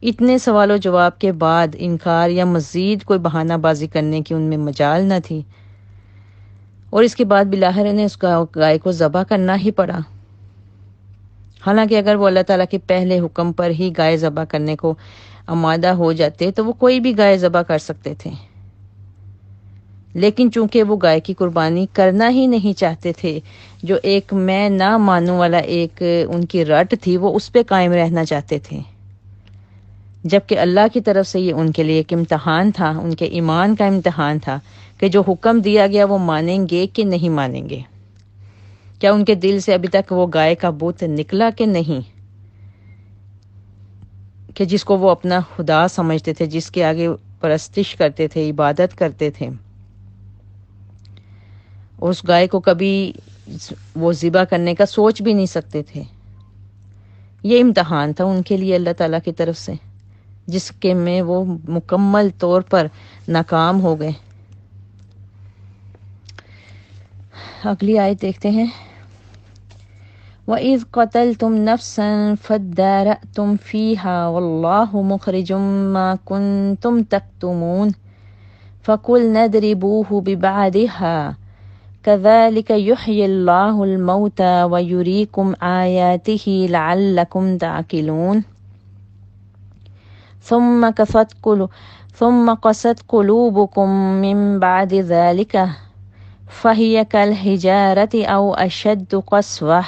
اتنے سوال و جواب کے بعد انکار یا مزید کوئی بہانہ بازی کرنے کی ان میں مجال نہ تھی، اور اس کے بعد بالآخر انہیں اس گائے کو ذبح کرنا ہی پڑا۔ حالانکہ اگر وہ اللہ تعالیٰ کے پہلے حکم پر ہی گائے ذبح کرنے کو آمادہ ہو جاتے تو وہ کوئی بھی گائے ذبح کر سکتے تھے، لیکن چونکہ وہ گائے کی قربانی کرنا ہی نہیں چاہتے تھے، جو ایک میں نہ مانوں والا ایک ان کی رٹ تھی، وہ اس پہ قائم رہنا چاہتے تھے، جبکہ اللہ کی طرف سے یہ ان کے لیے ایک امتحان تھا، ان کے ایمان کا امتحان تھا کہ جو حکم دیا گیا وہ مانیں گے کہ نہیں مانیں گے۔ کیا ان کے دل سے ابھی تک وہ گائے کا بت نکلا کہ نہیں، کہ جس کو وہ اپنا خدا سمجھتے تھے، جس کے آگے پرستش کرتے تھے، عبادت کرتے تھے، اس گائے کو کبھی وہ ذبح کرنے کا سوچ بھی نہیں سکتے تھے۔ یہ امتحان تھا ان کے لیے اللہ تعالیٰ کی طرف سے، جس کے میں وہ مکمل طور پر ناکام ہو گئے۔ اگلی آیت دیکھتے ہیں۔ وَإِذْ قَتَلْتُمْ نَفْسًا فَادَّارَأْتُمْ فِيهَا وَاللَّهُ مُخْرِجٌ مَا كُنْتُمْ تَكْتُمُونَ فَقُلْنَا اضْرِبُوهُ بِبَعْضِهَا كَذَلِكَ يُحْيِي اللَّهُ الْمَوْتَى وَيُرِيكُمْ آيَاتِهِ لَعَلَّكُمْ تَعْقِلُونَ ثُمَّ قَسَتْ قُلُوبُكُمْ مِنْ بَعْدِ ذَلِكَ فَهِيَ كَالْحِجَارَةِ أَوْ أَشَدُّ قَسْوَةً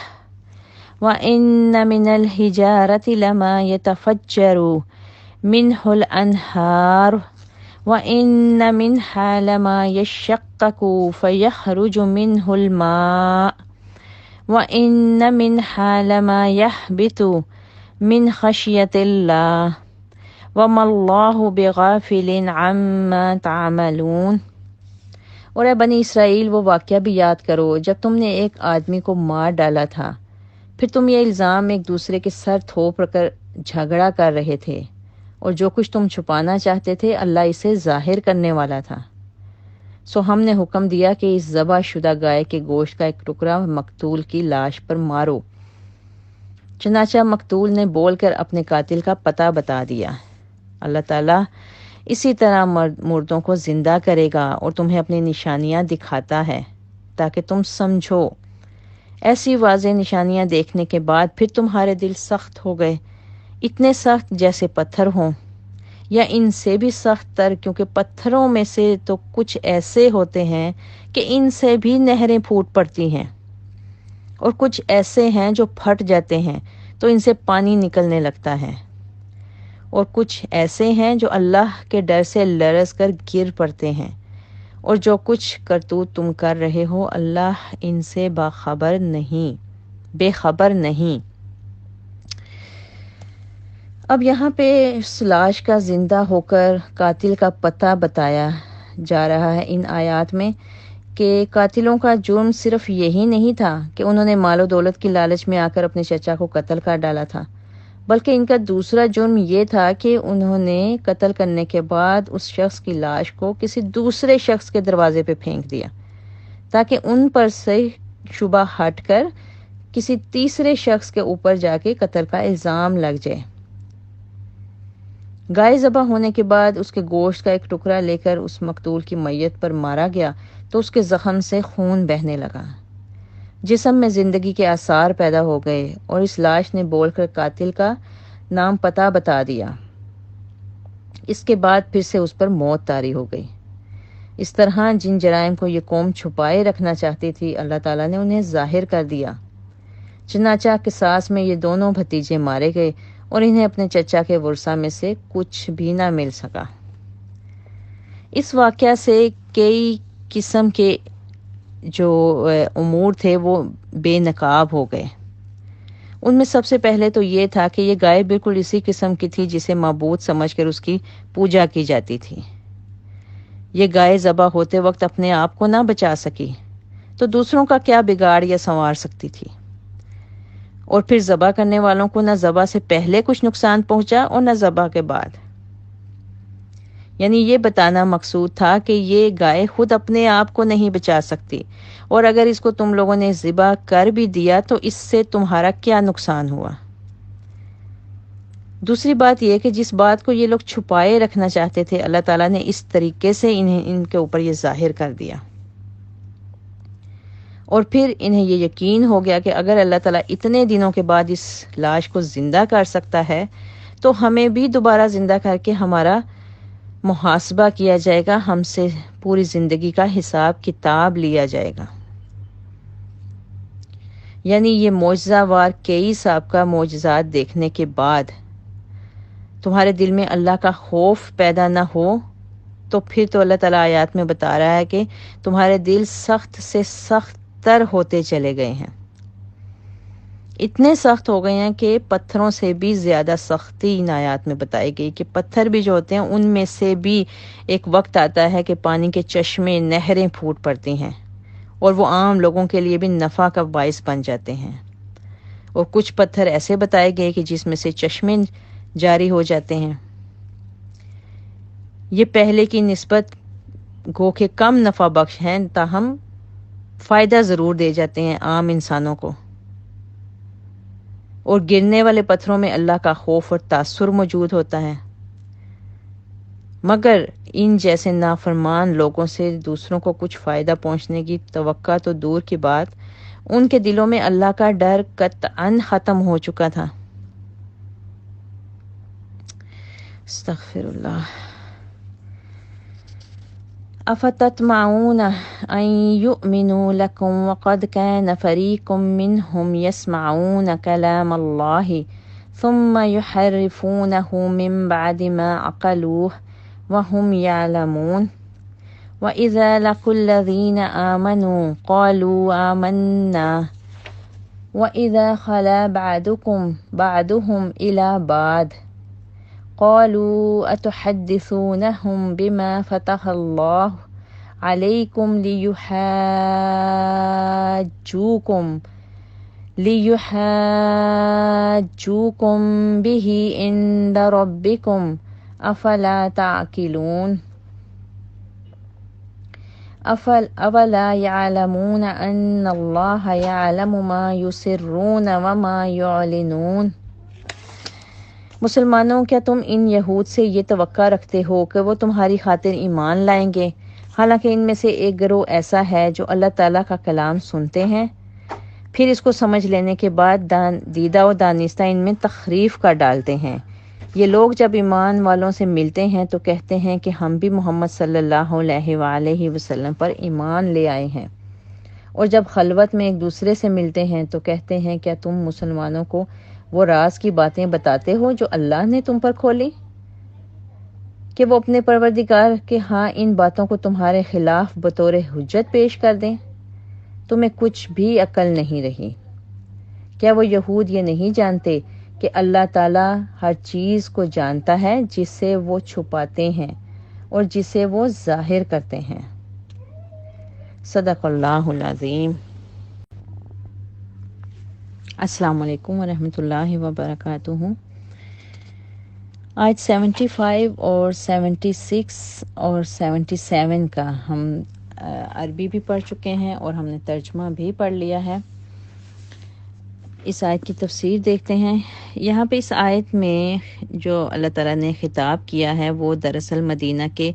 وَإِنَّ مِنَ الْحِجَارَةِ لَمَا يَتَفَجَّرُ مِنْهُ الْأَنْهَارُ وَإِنَّ مِنْهَا لَمَا يَشَّقَّقُ فَيَخْرُجُ مِنْهُ الْمَاءُ وَإِنَّ مِنْهَا لَمَا يَهْبِطُ مِنْ خَشْيَةِ اللَّهِ وَمَا اللَّهُ بِغَافِلٍ عَمَّا تَعْمَلُونَ۔ اور اے بنی اسرائیل، وہ واقعہ بھی یاد کرو جب تم نے ایک آدمی کو مار ڈالا تھا، پھر تم یہ الزام ایک دوسرے کے سر تھوپ کر جھگڑا کر رہے تھے، اور جو کچھ تم چھپانا چاہتے تھے اللہ اسے ظاہر کرنے والا تھا۔ سو ہم نے حکم دیا کہ اس ذبح شدہ گائے کے گوشت کا ایک ٹکڑا مقتول کی لاش پر مارو۔ چنانچہ مقتول نے بول کر اپنے قاتل کا پتہ بتا دیا۔ اللہ تعالیٰ اسی طرح مردوں کو زندہ کرے گا اور تمہیں اپنی نشانیاں دکھاتا ہے تاکہ تم سمجھو۔ ایسی واضح نشانیاں دیکھنے کے بعد پھر تمہارے دل سخت ہو گئے، اتنے سخت جیسے پتھر ہوں، یا ان سے بھی سخت تر، کیونکہ پتھروں میں سے تو کچھ ایسے ہوتے ہیں کہ ان سے بھی نہریں پھوٹ پڑتی ہیں، اور کچھ ایسے ہیں جو پھٹ جاتے ہیں تو ان سے پانی نکلنے لگتا ہے، اور کچھ ایسے ہیں جو اللہ کے ڈر سے لرز کر گر پڑتے ہیں، اور جو کچھ کرتوت تم کر رہے ہو اللہ ان سے بے خبر نہیں۔ اب یہاں پہ اس لاش کا زندہ ہو کر قاتل کا پتہ بتایا جا رہا ہے ان آیات میں، کہ قاتلوں کا جرم صرف یہی نہیں تھا کہ انہوں نے مال و دولت کی لالچ میں آ کر اپنے چچا کو قتل کر ڈالا تھا، بلکہ ان کا دوسرا جرم یہ تھا کہ انہوں نے قتل کرنے کے بعد اس شخص کی لاش کو کسی دوسرے شخص کے دروازے پہ پھینک دیا تاکہ ان پر سے شبہ ہٹ کر کسی تیسرے شخص کے اوپر جا کے قتل کا الزام لگ جائے۔ گائے ذبح ہونے کے بعد اس کے گوشت کا ایک ٹکڑا لے کر اس مقتول کی میت پر مارا گیا تو اس کے زخم سے خون بہنے لگا، جسم میں زندگی کے آثار پیدا ہو گئے، اور اس لاش نے بول کر قاتل کا نام پتہ بتا دیا۔ اس کے بعد پھر سے اس پر موت طاری ہو گئی۔ اس طرح جن جرائم کو یہ قوم چھپائے رکھنا چاہتی تھی اللہ تعالیٰ نے انہیں ظاہر کر دیا۔ چنانچہ قصاص میں یہ دونوں بھتیجے مارے گئے اور انہیں اپنے چچا کے ورثہ میں سے کچھ بھی نہ مل سکا۔ اس واقعہ سے کئی قسم کے جو امور تھے وہ بے نقاب ہو گئے۔ ان میں سب سے پہلے تو یہ تھا کہ یہ گائے بالکل اسی قسم کی تھی جسے معبود سمجھ کر اس کی پوجا کی جاتی تھی۔ یہ گائے ذبح ہوتے وقت اپنے آپ کو نہ بچا سکی تو دوسروں کا کیا بگاڑ یا سنوار سکتی تھی، اور پھر ذبح کرنے والوں کو نہ ذبح سے پہلے کچھ نقصان پہنچا اور نہ ذبح کے بعد۔ یعنی یہ بتانا مقصود تھا کہ یہ گائے خود اپنے آپ کو نہیں بچا سکتی، اور اگر اس کو تم لوگوں نے ذبح کر بھی دیا تو اس سے تمہارا کیا نقصان ہوا۔ دوسری بات یہ کہ جس بات کو یہ لوگ چھپائے رکھنا چاہتے تھے اللہ تعالیٰ نے اس طریقے سے ان کے اوپر یہ ظاہر کر دیا، اور پھر انہیں یہ یقین ہو گیا کہ اگر اللہ تعالیٰ اتنے دنوں کے بعد اس لاش کو زندہ کر سکتا ہے تو ہمیں بھی دوبارہ زندہ کر کے ہمارا محاسبہ کیا جائے گا، ہم سے پوری زندگی کا حساب کتاب لیا جائے گا۔ یعنی یہ معجزہ وار کئی سابقہ معجزات دیکھنے کے بعد تمہارے دل میں اللہ کا خوف پیدا نہ ہو تو پھر تو اللہ تعالیٰ آیات میں بتا رہا ہے کہ تمہارے دل سخت سے سخت تر ہوتے چلے گئے ہیں۔ اتنے سخت ہو گئے ہیں کہ پتھروں سے بھی زیادہ سختی ان آیات میں بتائی گئی کہ پتھر بھی جو ہوتے ہیں ان میں سے بھی ایک وقت آتا ہے کہ پانی کے چشمے نہریں پھوٹ پڑتی ہیں اور وہ عام لوگوں کے لیے بھی نفع کا باعث بن جاتے ہیں، اور کچھ پتھر ایسے بتائے گئے کہ جس میں سے چشمے جاری ہو جاتے ہیں۔ یہ پہلے کی نسبت گو کہ کم نفع بخش ہیں، تاہم فائدہ ضرور دے جاتے ہیں عام انسانوں کو، اور گرنے والے پتھروں میں اللہ کا خوف اور تاثر موجود ہوتا ہے، مگر ان جیسے نافرمان لوگوں سے دوسروں کو کچھ فائدہ پہنچنے کی توقع تو دور کی بات، ان کے دلوں میں اللہ کا ڈر قطعاً ختم ہو چکا تھا۔ استغفر اللہ۔ افتطمعون ان يؤمنوا لكم وقد كان فريق منهم يسمعون كلام الله ثم يحرفونه من بعد ما عقلوه وهم يعلمون وإذا لقوا الذين آمنوا قالوا آمنا وإذا خلا بعضهم إلى بعض قالوا أتحدثونهم بما فتح الله عليكم ليحاجوكم به عند ربكم أفلا تعقلون أولا يعلمون أن الله يعلم ما يسرون وما يعلنون۔ مسلمانوں، کیا تم ان یہود سے یہ توقع رکھتے ہو کہ وہ تمہاری خاطر ایمان لائیں گے، حالانکہ ان میں سے ایک گروہ ایسا ہے جو اللہ تعالیٰ کا کلام سنتے ہیں، پھر اس کو سمجھ لینے کے بعد دیدہ و دانستہ ان میں تخریف کا ڈالتے ہیں۔ یہ لوگ جب ایمان والوں سے ملتے ہیں تو کہتے ہیں کہ ہم بھی محمد صلی اللہ علیہ وآلہ وسلم پر ایمان لے آئے ہیں، اور جب خلوت میں ایک دوسرے سے ملتے ہیں تو کہتے ہیں کیا تم مسلمانوں کو وہ راز کی باتیں بتاتے ہو جو اللہ نے تم پر کھولی، کہ وہ اپنے پروردگار کے ہاں ان باتوں کو تمہارے خلاف بطور حجت پیش کر دیں؟ تمہیں کچھ بھی عقل نہیں رہی۔ کیا وہ یہود یہ نہیں جانتے کہ اللہ تعالیٰ ہر چیز کو جانتا ہے جسے وہ چھپاتے ہیں اور جسے وہ ظاہر کرتے ہیں؟ صدق اللہ العظیم۔ السلام علیکم ورحمۃ اللہ وبرکاتہ۔ آج 75 اور 76 اور 77 کا ہم عربی بھی پڑھ چکے ہیں اور ہم نے ترجمہ بھی پڑھ لیا ہے۔ اس آیت کی تفسیر دیکھتے ہیں۔ یہاں پہ اس آیت میں جو اللہ تعالیٰ نے خطاب کیا ہے وہ دراصل مدینہ کے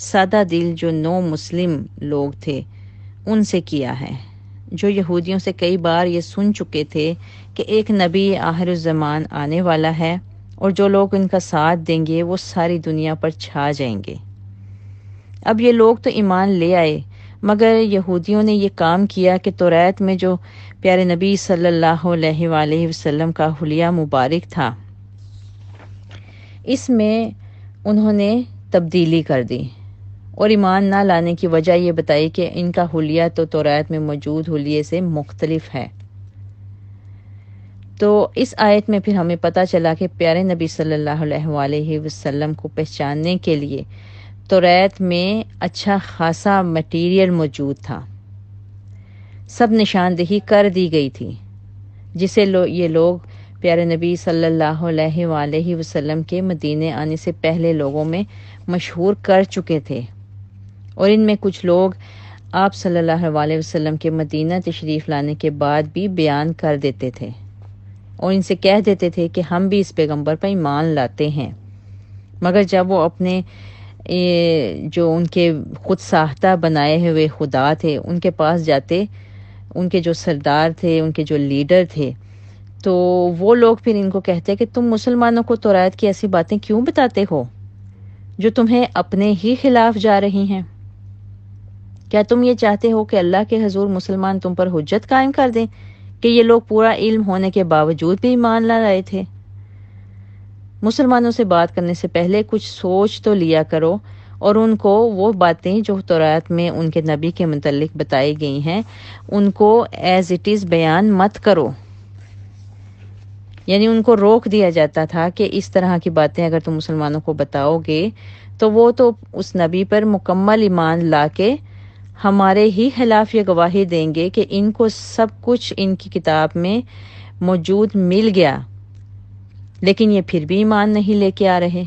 سادہ دل جو نو مسلم لوگ تھے ان سے کیا ہے، جو یہودیوں سے کئی بار یہ سن چکے تھے کہ ایک نبی آخر الزمان آنے والا ہے اور جو لوگ ان کا ساتھ دیں گے وہ ساری دنیا پر چھا جائیں گے۔ اب یہ لوگ تو ایمان لے آئے، مگر یہودیوں نے یہ کام کیا کہ توریت میں جو پیارے نبی صلی اللہ علیہ وآلہ وسلم کا حلیہ مبارک تھا، اس میں انہوں نے تبدیلی کر دی اور ایمان نہ لانے کی وجہ یہ بتائی کہ ان کا حلیہ تو توریت میں موجود حلیے سے مختلف ہے۔ تو اس آیت میں پھر ہمیں پتہ چلا کہ پیارے نبی صلی اللہ علیہ وآلہ وسلم کو پہچاننے کے لیے توریت میں اچھا خاصا مٹیریل موجود تھا، سب نشاندہی کر دی گئی تھی، جسے یہ لوگ پیارے نبی صلی اللہ علیہ وآلہ وسلم کے مدینے آنے سے پہلے لوگوں میں مشہور کر چکے تھے، اور ان میں کچھ لوگ آپ صلی اللہ علیہ وسلم کے مدینہ تشریف لانے کے بعد بھی بیان کر دیتے تھے اور ان سے کہہ دیتے تھے کہ ہم بھی اس پیغمبر پر ایمان لاتے ہیں، مگر جب وہ اپنے جو ان کے خود ساختہ بنائے ہوئے خدا تھے ان کے پاس جاتے، ان کے جو سردار تھے، ان کے جو لیڈر تھے، تو وہ لوگ پھر ان کو کہتے کہ تم مسلمانوں کو توریت کی ایسی باتیں کیوں بتاتے ہو جو تمہیں اپنے ہی خلاف جا رہی ہیں؟ کیا تم یہ چاہتے ہو کہ اللہ کے حضور مسلمان تم پر حجت قائم کر دیں کہ یہ لوگ پورا علم ہونے کے باوجود بھی ایمان لا رہے تھے؟ مسلمانوں سے بات کرنے سے پہلے کچھ سوچ تو لیا کرو اور ان کو وہ باتیں جو توریت میں ان کے نبی کے متعلق بتائی گئی ہیں ان کو ایز اٹ از بیان مت کرو۔ یعنی ان کو روک دیا جاتا تھا کہ اس طرح کی باتیں اگر تم مسلمانوں کو بتاؤ گے تو وہ تو اس نبی پر مکمل ایمان لا کے ہمارے ہی خلاف یہ گواہی دیں گے کہ ان کو سب کچھ ان کی کتاب میں موجود مل گیا، لیکن یہ پھر بھی ایمان نہیں لے کے آ رہے۔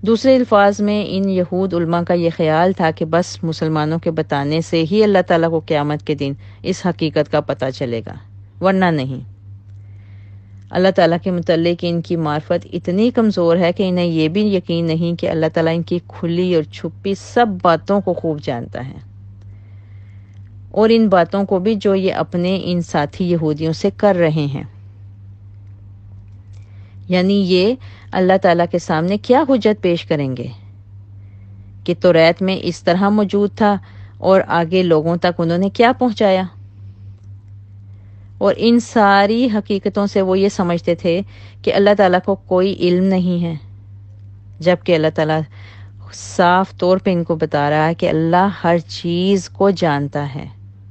دوسرے الفاظ میں ان یہود علماء کا یہ خیال تھا کہ بس مسلمانوں کے بتانے سے ہی اللہ تعالیٰ کو قیامت کے دن اس حقیقت کا پتہ چلے گا، ورنہ نہیں۔ اللہ تعالیٰ کے متعلق ان کی معرفت اتنی کمزور ہے کہ انہیں یہ بھی یقین نہیں کہ اللہ تعالیٰ ان کی کھلی اور چھپی سب باتوں کو خوب جانتا ہے، اور ان باتوں کو بھی جو یہ اپنے ان ساتھی یہودیوں سے کر رہے ہیں۔ یعنی یہ اللہ تعالیٰ کے سامنے کیا حجت پیش کریں گے کہ توریت میں اس طرح موجود تھا اور آگے لوگوں تک انہوں نے کیا پہنچایا؟ اور ان ساری حقیقتوں سے وہ یہ سمجھتے تھے کہ اللہ تعالیٰ کو کوئی علم نہیں ہے، جبکہ اللہ تعالیٰ صاف طور پہ ان کو بتا رہا ہے کہ اللہ ہر چیز کو جانتا ہے،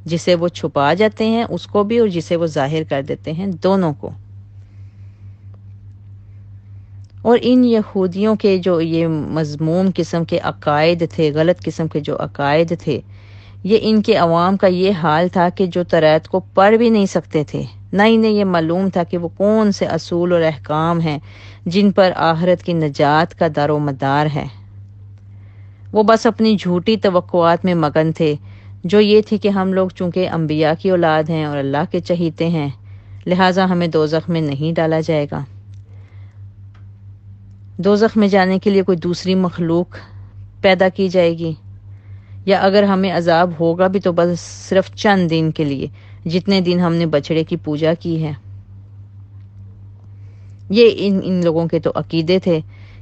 جسے وہ چھپا جاتے ہیں اس کو بھی اور جسے وہ ظاہر کر دیتے ہیں دونوں کو۔ اور ان یہودیوں کے جو یہ مذموم قسم کے عقائد تھے، غلط قسم کے جو عقائد تھے، یہ ان کے عوام کا یہ حال تھا کہ جو توریت کو پڑھ بھی نہیں سکتے تھے، نہ انہیں یہ معلوم تھا کہ وہ کون سے اصول اور احکام ہیں جن پر آخرت کی نجات کا دار و مدار ہے۔ وہ بس اپنی جھوٹی توقعات میں مگن تھے، جو یہ تھی کہ ہم لوگ چونکہ انبیاء کی اولاد ہیں اور اللہ کے چہیتے ہیں، لہٰذا ہمیں دوزخ میں نہیں ڈالا جائے گا۔ دوزخ میں جانے کے لیے کوئی دوسری مخلوق پیدا کی جائے گی، یا اگر ہمیں عذاب ہوگا بھی تو بس صرف چند دن کے لیے، جتنے دن ہم نے بچڑے کی پوجا کی ہے۔ یہ ان لوگوں کے تو عقیدے تھے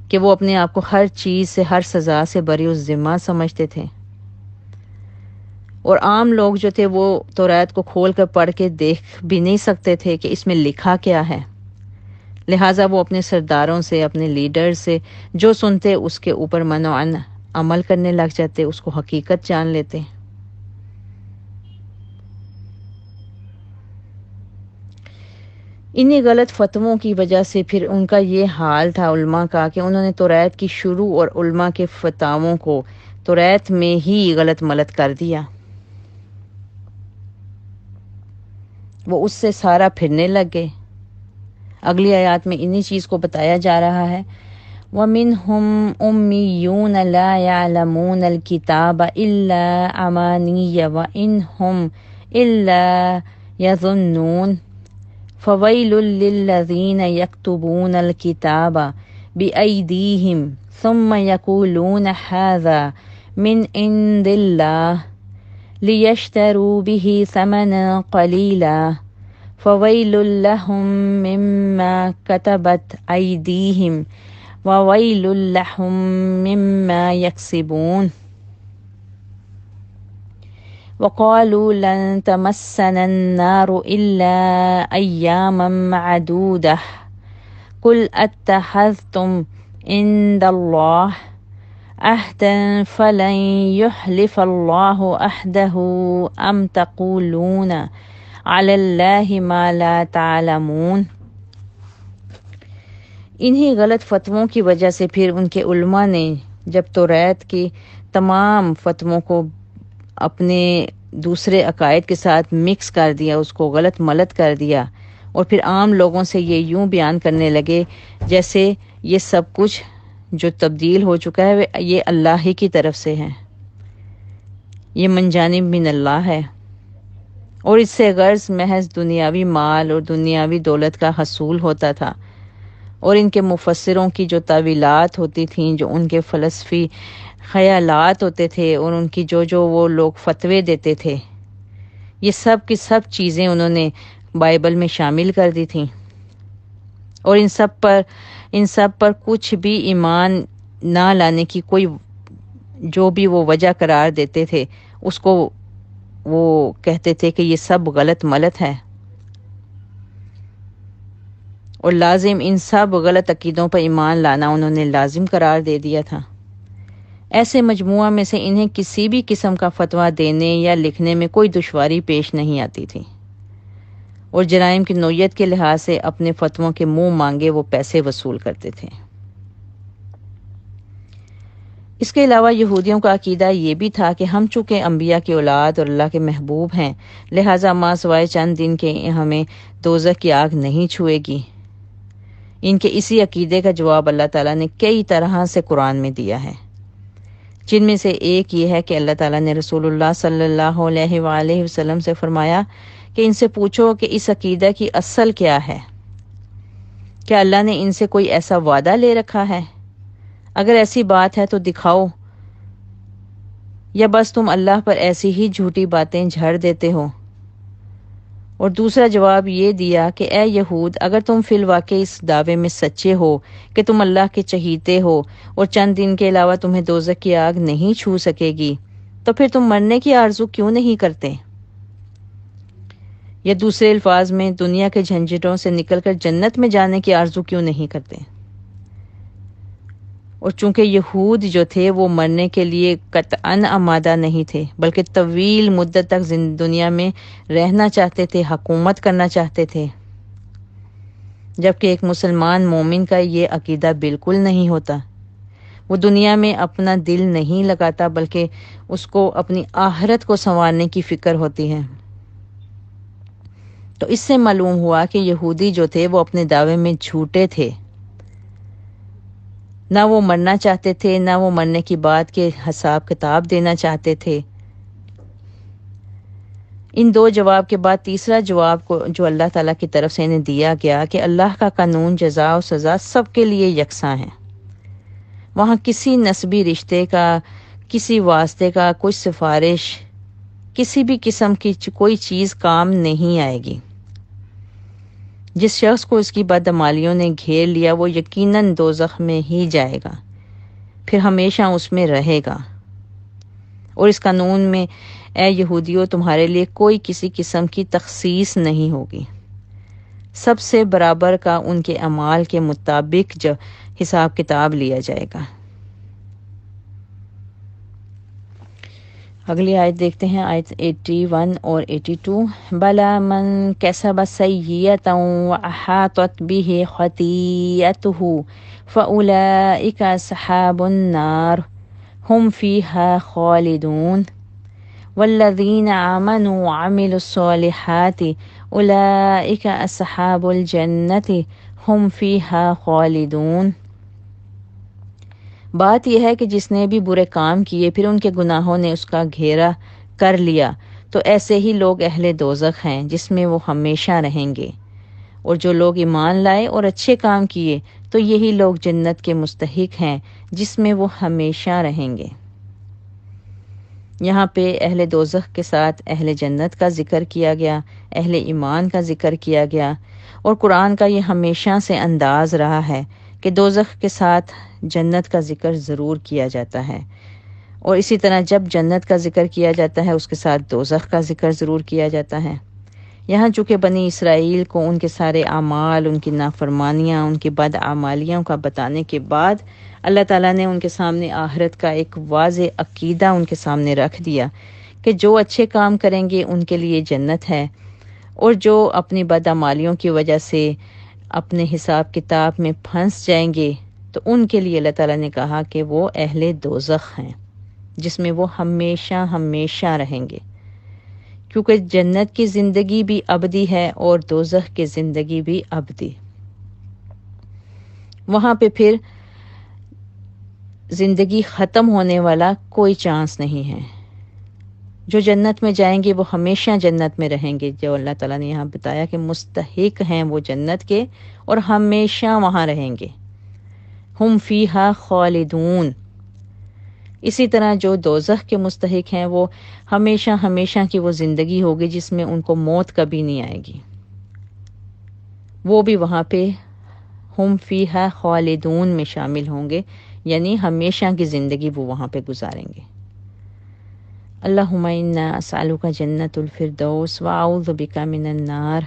کہ وہ اپنے آپ کو ہر چیز سے، ہر سزا سے بری الذمہ سمجھتے تھے، اور عام لوگ جو تھے وہ توریت کو کھول کر پڑھ کے دیکھ بھی نہیں سکتے تھے کہ اس میں لکھا کیا ہے، لہٰذا وہ اپنے سرداروں سے، اپنے لیڈر سے جو سنتے اس کے اوپر منوعاً عمل کرنے لگ جاتے، اس کو حقیقت جان لیتے۔ انہی غلط فتووں کی وجہ سے پھر ان کا یہ حال تھا علماء کا کہ انہوں نے توریت کی شروع اور علماء کے فتاووں کو توریت میں ہی غلط ملت کر دیا۔ وہ اس سے سارا پھرنے لگ گئے۔ اگلی آیات میں انہی چیز کو بتایا جا رہا ہے، وَمِنْهُمْ أُمِّيُّونَ لَا يَعْلَمُونَ الْكِتَابَ إِلَّا أَمَانِيَّ وَإِنْهُمْ إِلَّا يَظُنُّونَ فَوَيْلٌ لِّلَّذِينَ يَكْتُبُونَ الْكِتَابَ بِأَيْدِيهِمْ ثُمَّ يَقُولُونَ هَٰذَا مِنْ عِندِ اللَّهِ لِيَشْتَرُوا بِهِ ثَمَنًا قَلِيلًا فَوَيْلٌ لَّهُم مِّمَّا كَتَبَتْ أَيْدِيهِمْ وَوَيْلٌ لَّهُم مِّمَّا يَكْسِبُونَ وَقَالُوا لَن تَمَسَّنَا النَّارُ إِلَّا أَيَّامًا مَّعْدُودَةً قُلْ أَتَّخَذْتُمْ عِندَ اللَّهِ عَهْدًا فَلَن يُخْلِفَ اللَّهُ عَهْدَهُ أَمْ تَقُولُونَ عَلَى اللَّهِ مَا لَا تَعْلَمُونَ۔ انہی غلط فتووں کی وجہ سے پھر ان کے علماء نے جب توریت کی تمام فتووں کو اپنے دوسرے عقائد کے ساتھ مکس کر دیا، اس کو غلط ملت کر دیا، اور پھر عام لوگوں سے یہ یوں بیان کرنے لگے جیسے یہ سب کچھ جو تبدیل ہو چکا ہے یہ اللہ ہی کی طرف سے ہے، یہ من جانب من اللہ ہے، اور اس سے غرض محض دنیاوی مال اور دنیاوی دولت کا حصول ہوتا تھا۔ اور ان کے مفسروں کی جو تعویلات ہوتی تھیں، جو ان کے فلسفی خیالات ہوتے تھے، اور ان کی جو وہ لوگ فتوے دیتے تھے، یہ سب کی سب چیزیں انہوں نے بائبل میں شامل کر دی تھیں، اور ان سب پر کچھ بھی ایمان نہ لانے کی کوئی جو بھی وہ وجہ قرار دیتے تھے اس کو وہ کہتے تھے کہ یہ سب غلط ملت ہے، اور لازم ان سب غلط عقیدوں پر ایمان لانا انہوں نے لازم قرار دے دیا تھا۔ ایسے مجموعہ میں سے انہیں کسی بھی قسم کا فتویٰ دینے یا لکھنے میں کوئی دشواری پیش نہیں آتی تھی، اور جرائم کی نوعیت کے لحاظ سے اپنے فتووں کے منہ مانگے وہ پیسے وصول کرتے تھے۔ اس کے علاوہ یہودیوں کا عقیدہ یہ بھی تھا کہ ہم چونکہ انبیاء کی اولاد اور اللہ کے محبوب ہیں، لہٰذا ماں سوائے چند دن کے ہمیں دوزخ کی آگ نہیں چھوئے گی۔ ان کے اسی عقیدے کا جواب اللہ تعالیٰ نے کئی طرح سے قرآن میں دیا ہے، جن میں سے ایک یہ ہے کہ اللہ تعالیٰ نے رسول اللہ صلی اللہ علیہ وآلہ وسلم سے فرمایا کہ ان سے پوچھو کہ اس عقیدہ کی اصل کیا ہے، کیا اللہ نے ان سے کوئی ایسا وعدہ لے رکھا ہے؟ اگر ایسی بات ہے تو دکھاؤ، یا بس تم اللہ پر ایسی ہی جھوٹی باتیں جھڑ دیتے ہو؟ اور دوسرا جواب یہ دیا کہ اے یہود، اگر تم فی الواقع اس دعوے میں سچے ہو کہ تم اللہ کے چہیتے ہو اور چند دن کے علاوہ تمہیں دوزخ کی آگ نہیں چھو سکے گی، تو پھر تم مرنے کی آرزو کیوں نہیں کرتے؟ یا دوسرے الفاظ میں دنیا کے جھنجھٹوں سے نکل کر جنت میں جانے کی آرزو کیوں نہیں کرتے؟ اور چونکہ یہود جو تھے وہ مرنے کے لیے قطعاً آمادہ نہیں تھے، بلکہ طویل مدت تک دنیا میں رہنا چاہتے تھے، حکومت کرنا چاہتے تھے، جبکہ ایک مسلمان مومن کا یہ عقیدہ بالکل نہیں ہوتا۔ وہ دنیا میں اپنا دل نہیں لگاتا، بلکہ اس کو اپنی آخرت کو سنوارنے کی فکر ہوتی ہے۔ تو اس سے معلوم ہوا کہ یہودی جو تھے وہ اپنے دعوے میں جھوٹے تھے، نہ وہ مرنا چاہتے تھے، نہ وہ مرنے کی بات کے حساب کتاب دینا چاہتے تھے۔ ان دو جواب کے بعد تیسرا جواب کو جو اللہ تعالیٰ کی طرف سے انہیں دیا گیا کہ اللہ کا قانون جزا و سزا سب کے لیے یکساں ہے، وہاں کسی نسبی رشتے کا، کسی واسطے کا، کوئی سفارش، کسی بھی قسم کی کوئی چیز کام نہیں آئے گی۔ جس شخص کو اس کی بدعمالیوں نے گھیر لیا وہ یقیناً دوزخ میں ہی جائے گا، پھر ہمیشہ اس میں رہے گا۔ اور اس قانون میں اے یہودیوں تمہارے لیے کوئی کسی قسم کی تخصیص نہیں ہوگی، سب سے برابر کا ان کے اعمال کے مطابق جو حساب کتاب لیا جائے گا۔ اگلی آیت دیکھتے ہیں، آیت 81 اور 82۔ بلا من کسب سیئۃ وأحاطت به خطیئته فأولئک اصحاب النار هم فیها خالدون والذین آمنوا وعملوا الصالحات أولئک اصحاب الجنۃ هم فیها خالدون۔ بات یہ ہے کہ جس نے بھی برے کام کیے پھر ان کے گناہوں نے اس کا گھیرا کر لیا تو ایسے ہی لوگ اہل دوزخ ہیں جس میں وہ ہمیشہ رہیں گے، اور جو لوگ ایمان لائے اور اچھے کام کیے تو یہی لوگ جنت کے مستحق ہیں جس میں وہ ہمیشہ رہیں گے۔ یہاں پہ اہل دوزخ کے ساتھ اہل جنت کا ذکر کیا گیا، اہل ایمان کا ذکر کیا گیا، اور قرآن کا یہ ہمیشہ سے انداز رہا ہے کہ دوزخ کے ساتھ جنت کا ذکر ضرور کیا جاتا ہے، اور اسی طرح جب جنت کا ذکر کیا جاتا ہے اس کے ساتھ دوزخ کا ذکر ضرور کیا جاتا ہے۔ یہاں چونکہ بنی اسرائیل کو ان کے سارے اعمال، ان کی نافرمانیاں، ان کی بدعمالیوں کا بتانے کے بعد اللہ تعالیٰ نے ان کے سامنے آخرت کا ایک واضح عقیدہ ان کے سامنے رکھ دیا کہ جو اچھے کام کریں گے ان کے لیے جنت ہے، اور جو اپنی بدعمالیوں کی وجہ سے اپنے حساب کتاب میں پھنس جائیں گے تو ان کے لیے اللہ تعالیٰ نے کہا کہ وہ اہل دوزخ ہیں جس میں وہ ہمیشہ ہمیشہ رہیں گے، کیونکہ جنت کی زندگی بھی ابدی ہے اور دوزخ کی زندگی بھی ابدی۔ وہاں پہ پھر زندگی ختم ہونے والا کوئی چانس نہیں ہے۔ جو جنت میں جائیں گے وہ ہمیشہ جنت میں رہیں گے، جو اللہ تعالیٰ نے یہاں بتایا کہ مستحق ہیں وہ جنت کے اور ہمیشہ وہاں رہیں گے۔ ہم فیہا خالدون۔ اسی طرح جو دوزخ کے مستحق ہیں وہ ہمیشہ ہمیشہ کی وہ زندگی ہوگی جس میں ان کو موت کبھی نہیں آئے گی، وہ بھی وہاں پہ ہم فیہا خالدون میں شامل ہوں گے، یعنی ہمیشہ کی زندگی وہ وہاں پہ گزاریں گے۔ اللہم انا اسألک جنت الفردوس واعوذ بک من النار،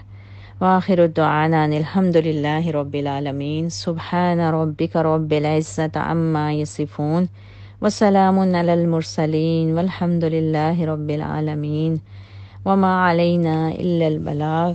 وآخر دعوانا ان الحمد للہ رب العالمین، سبحان ربک رب العزت عما یصفون، وسلام علی المرسلین والحمد للہ رب العالمین، وما علینا الا البلاغ۔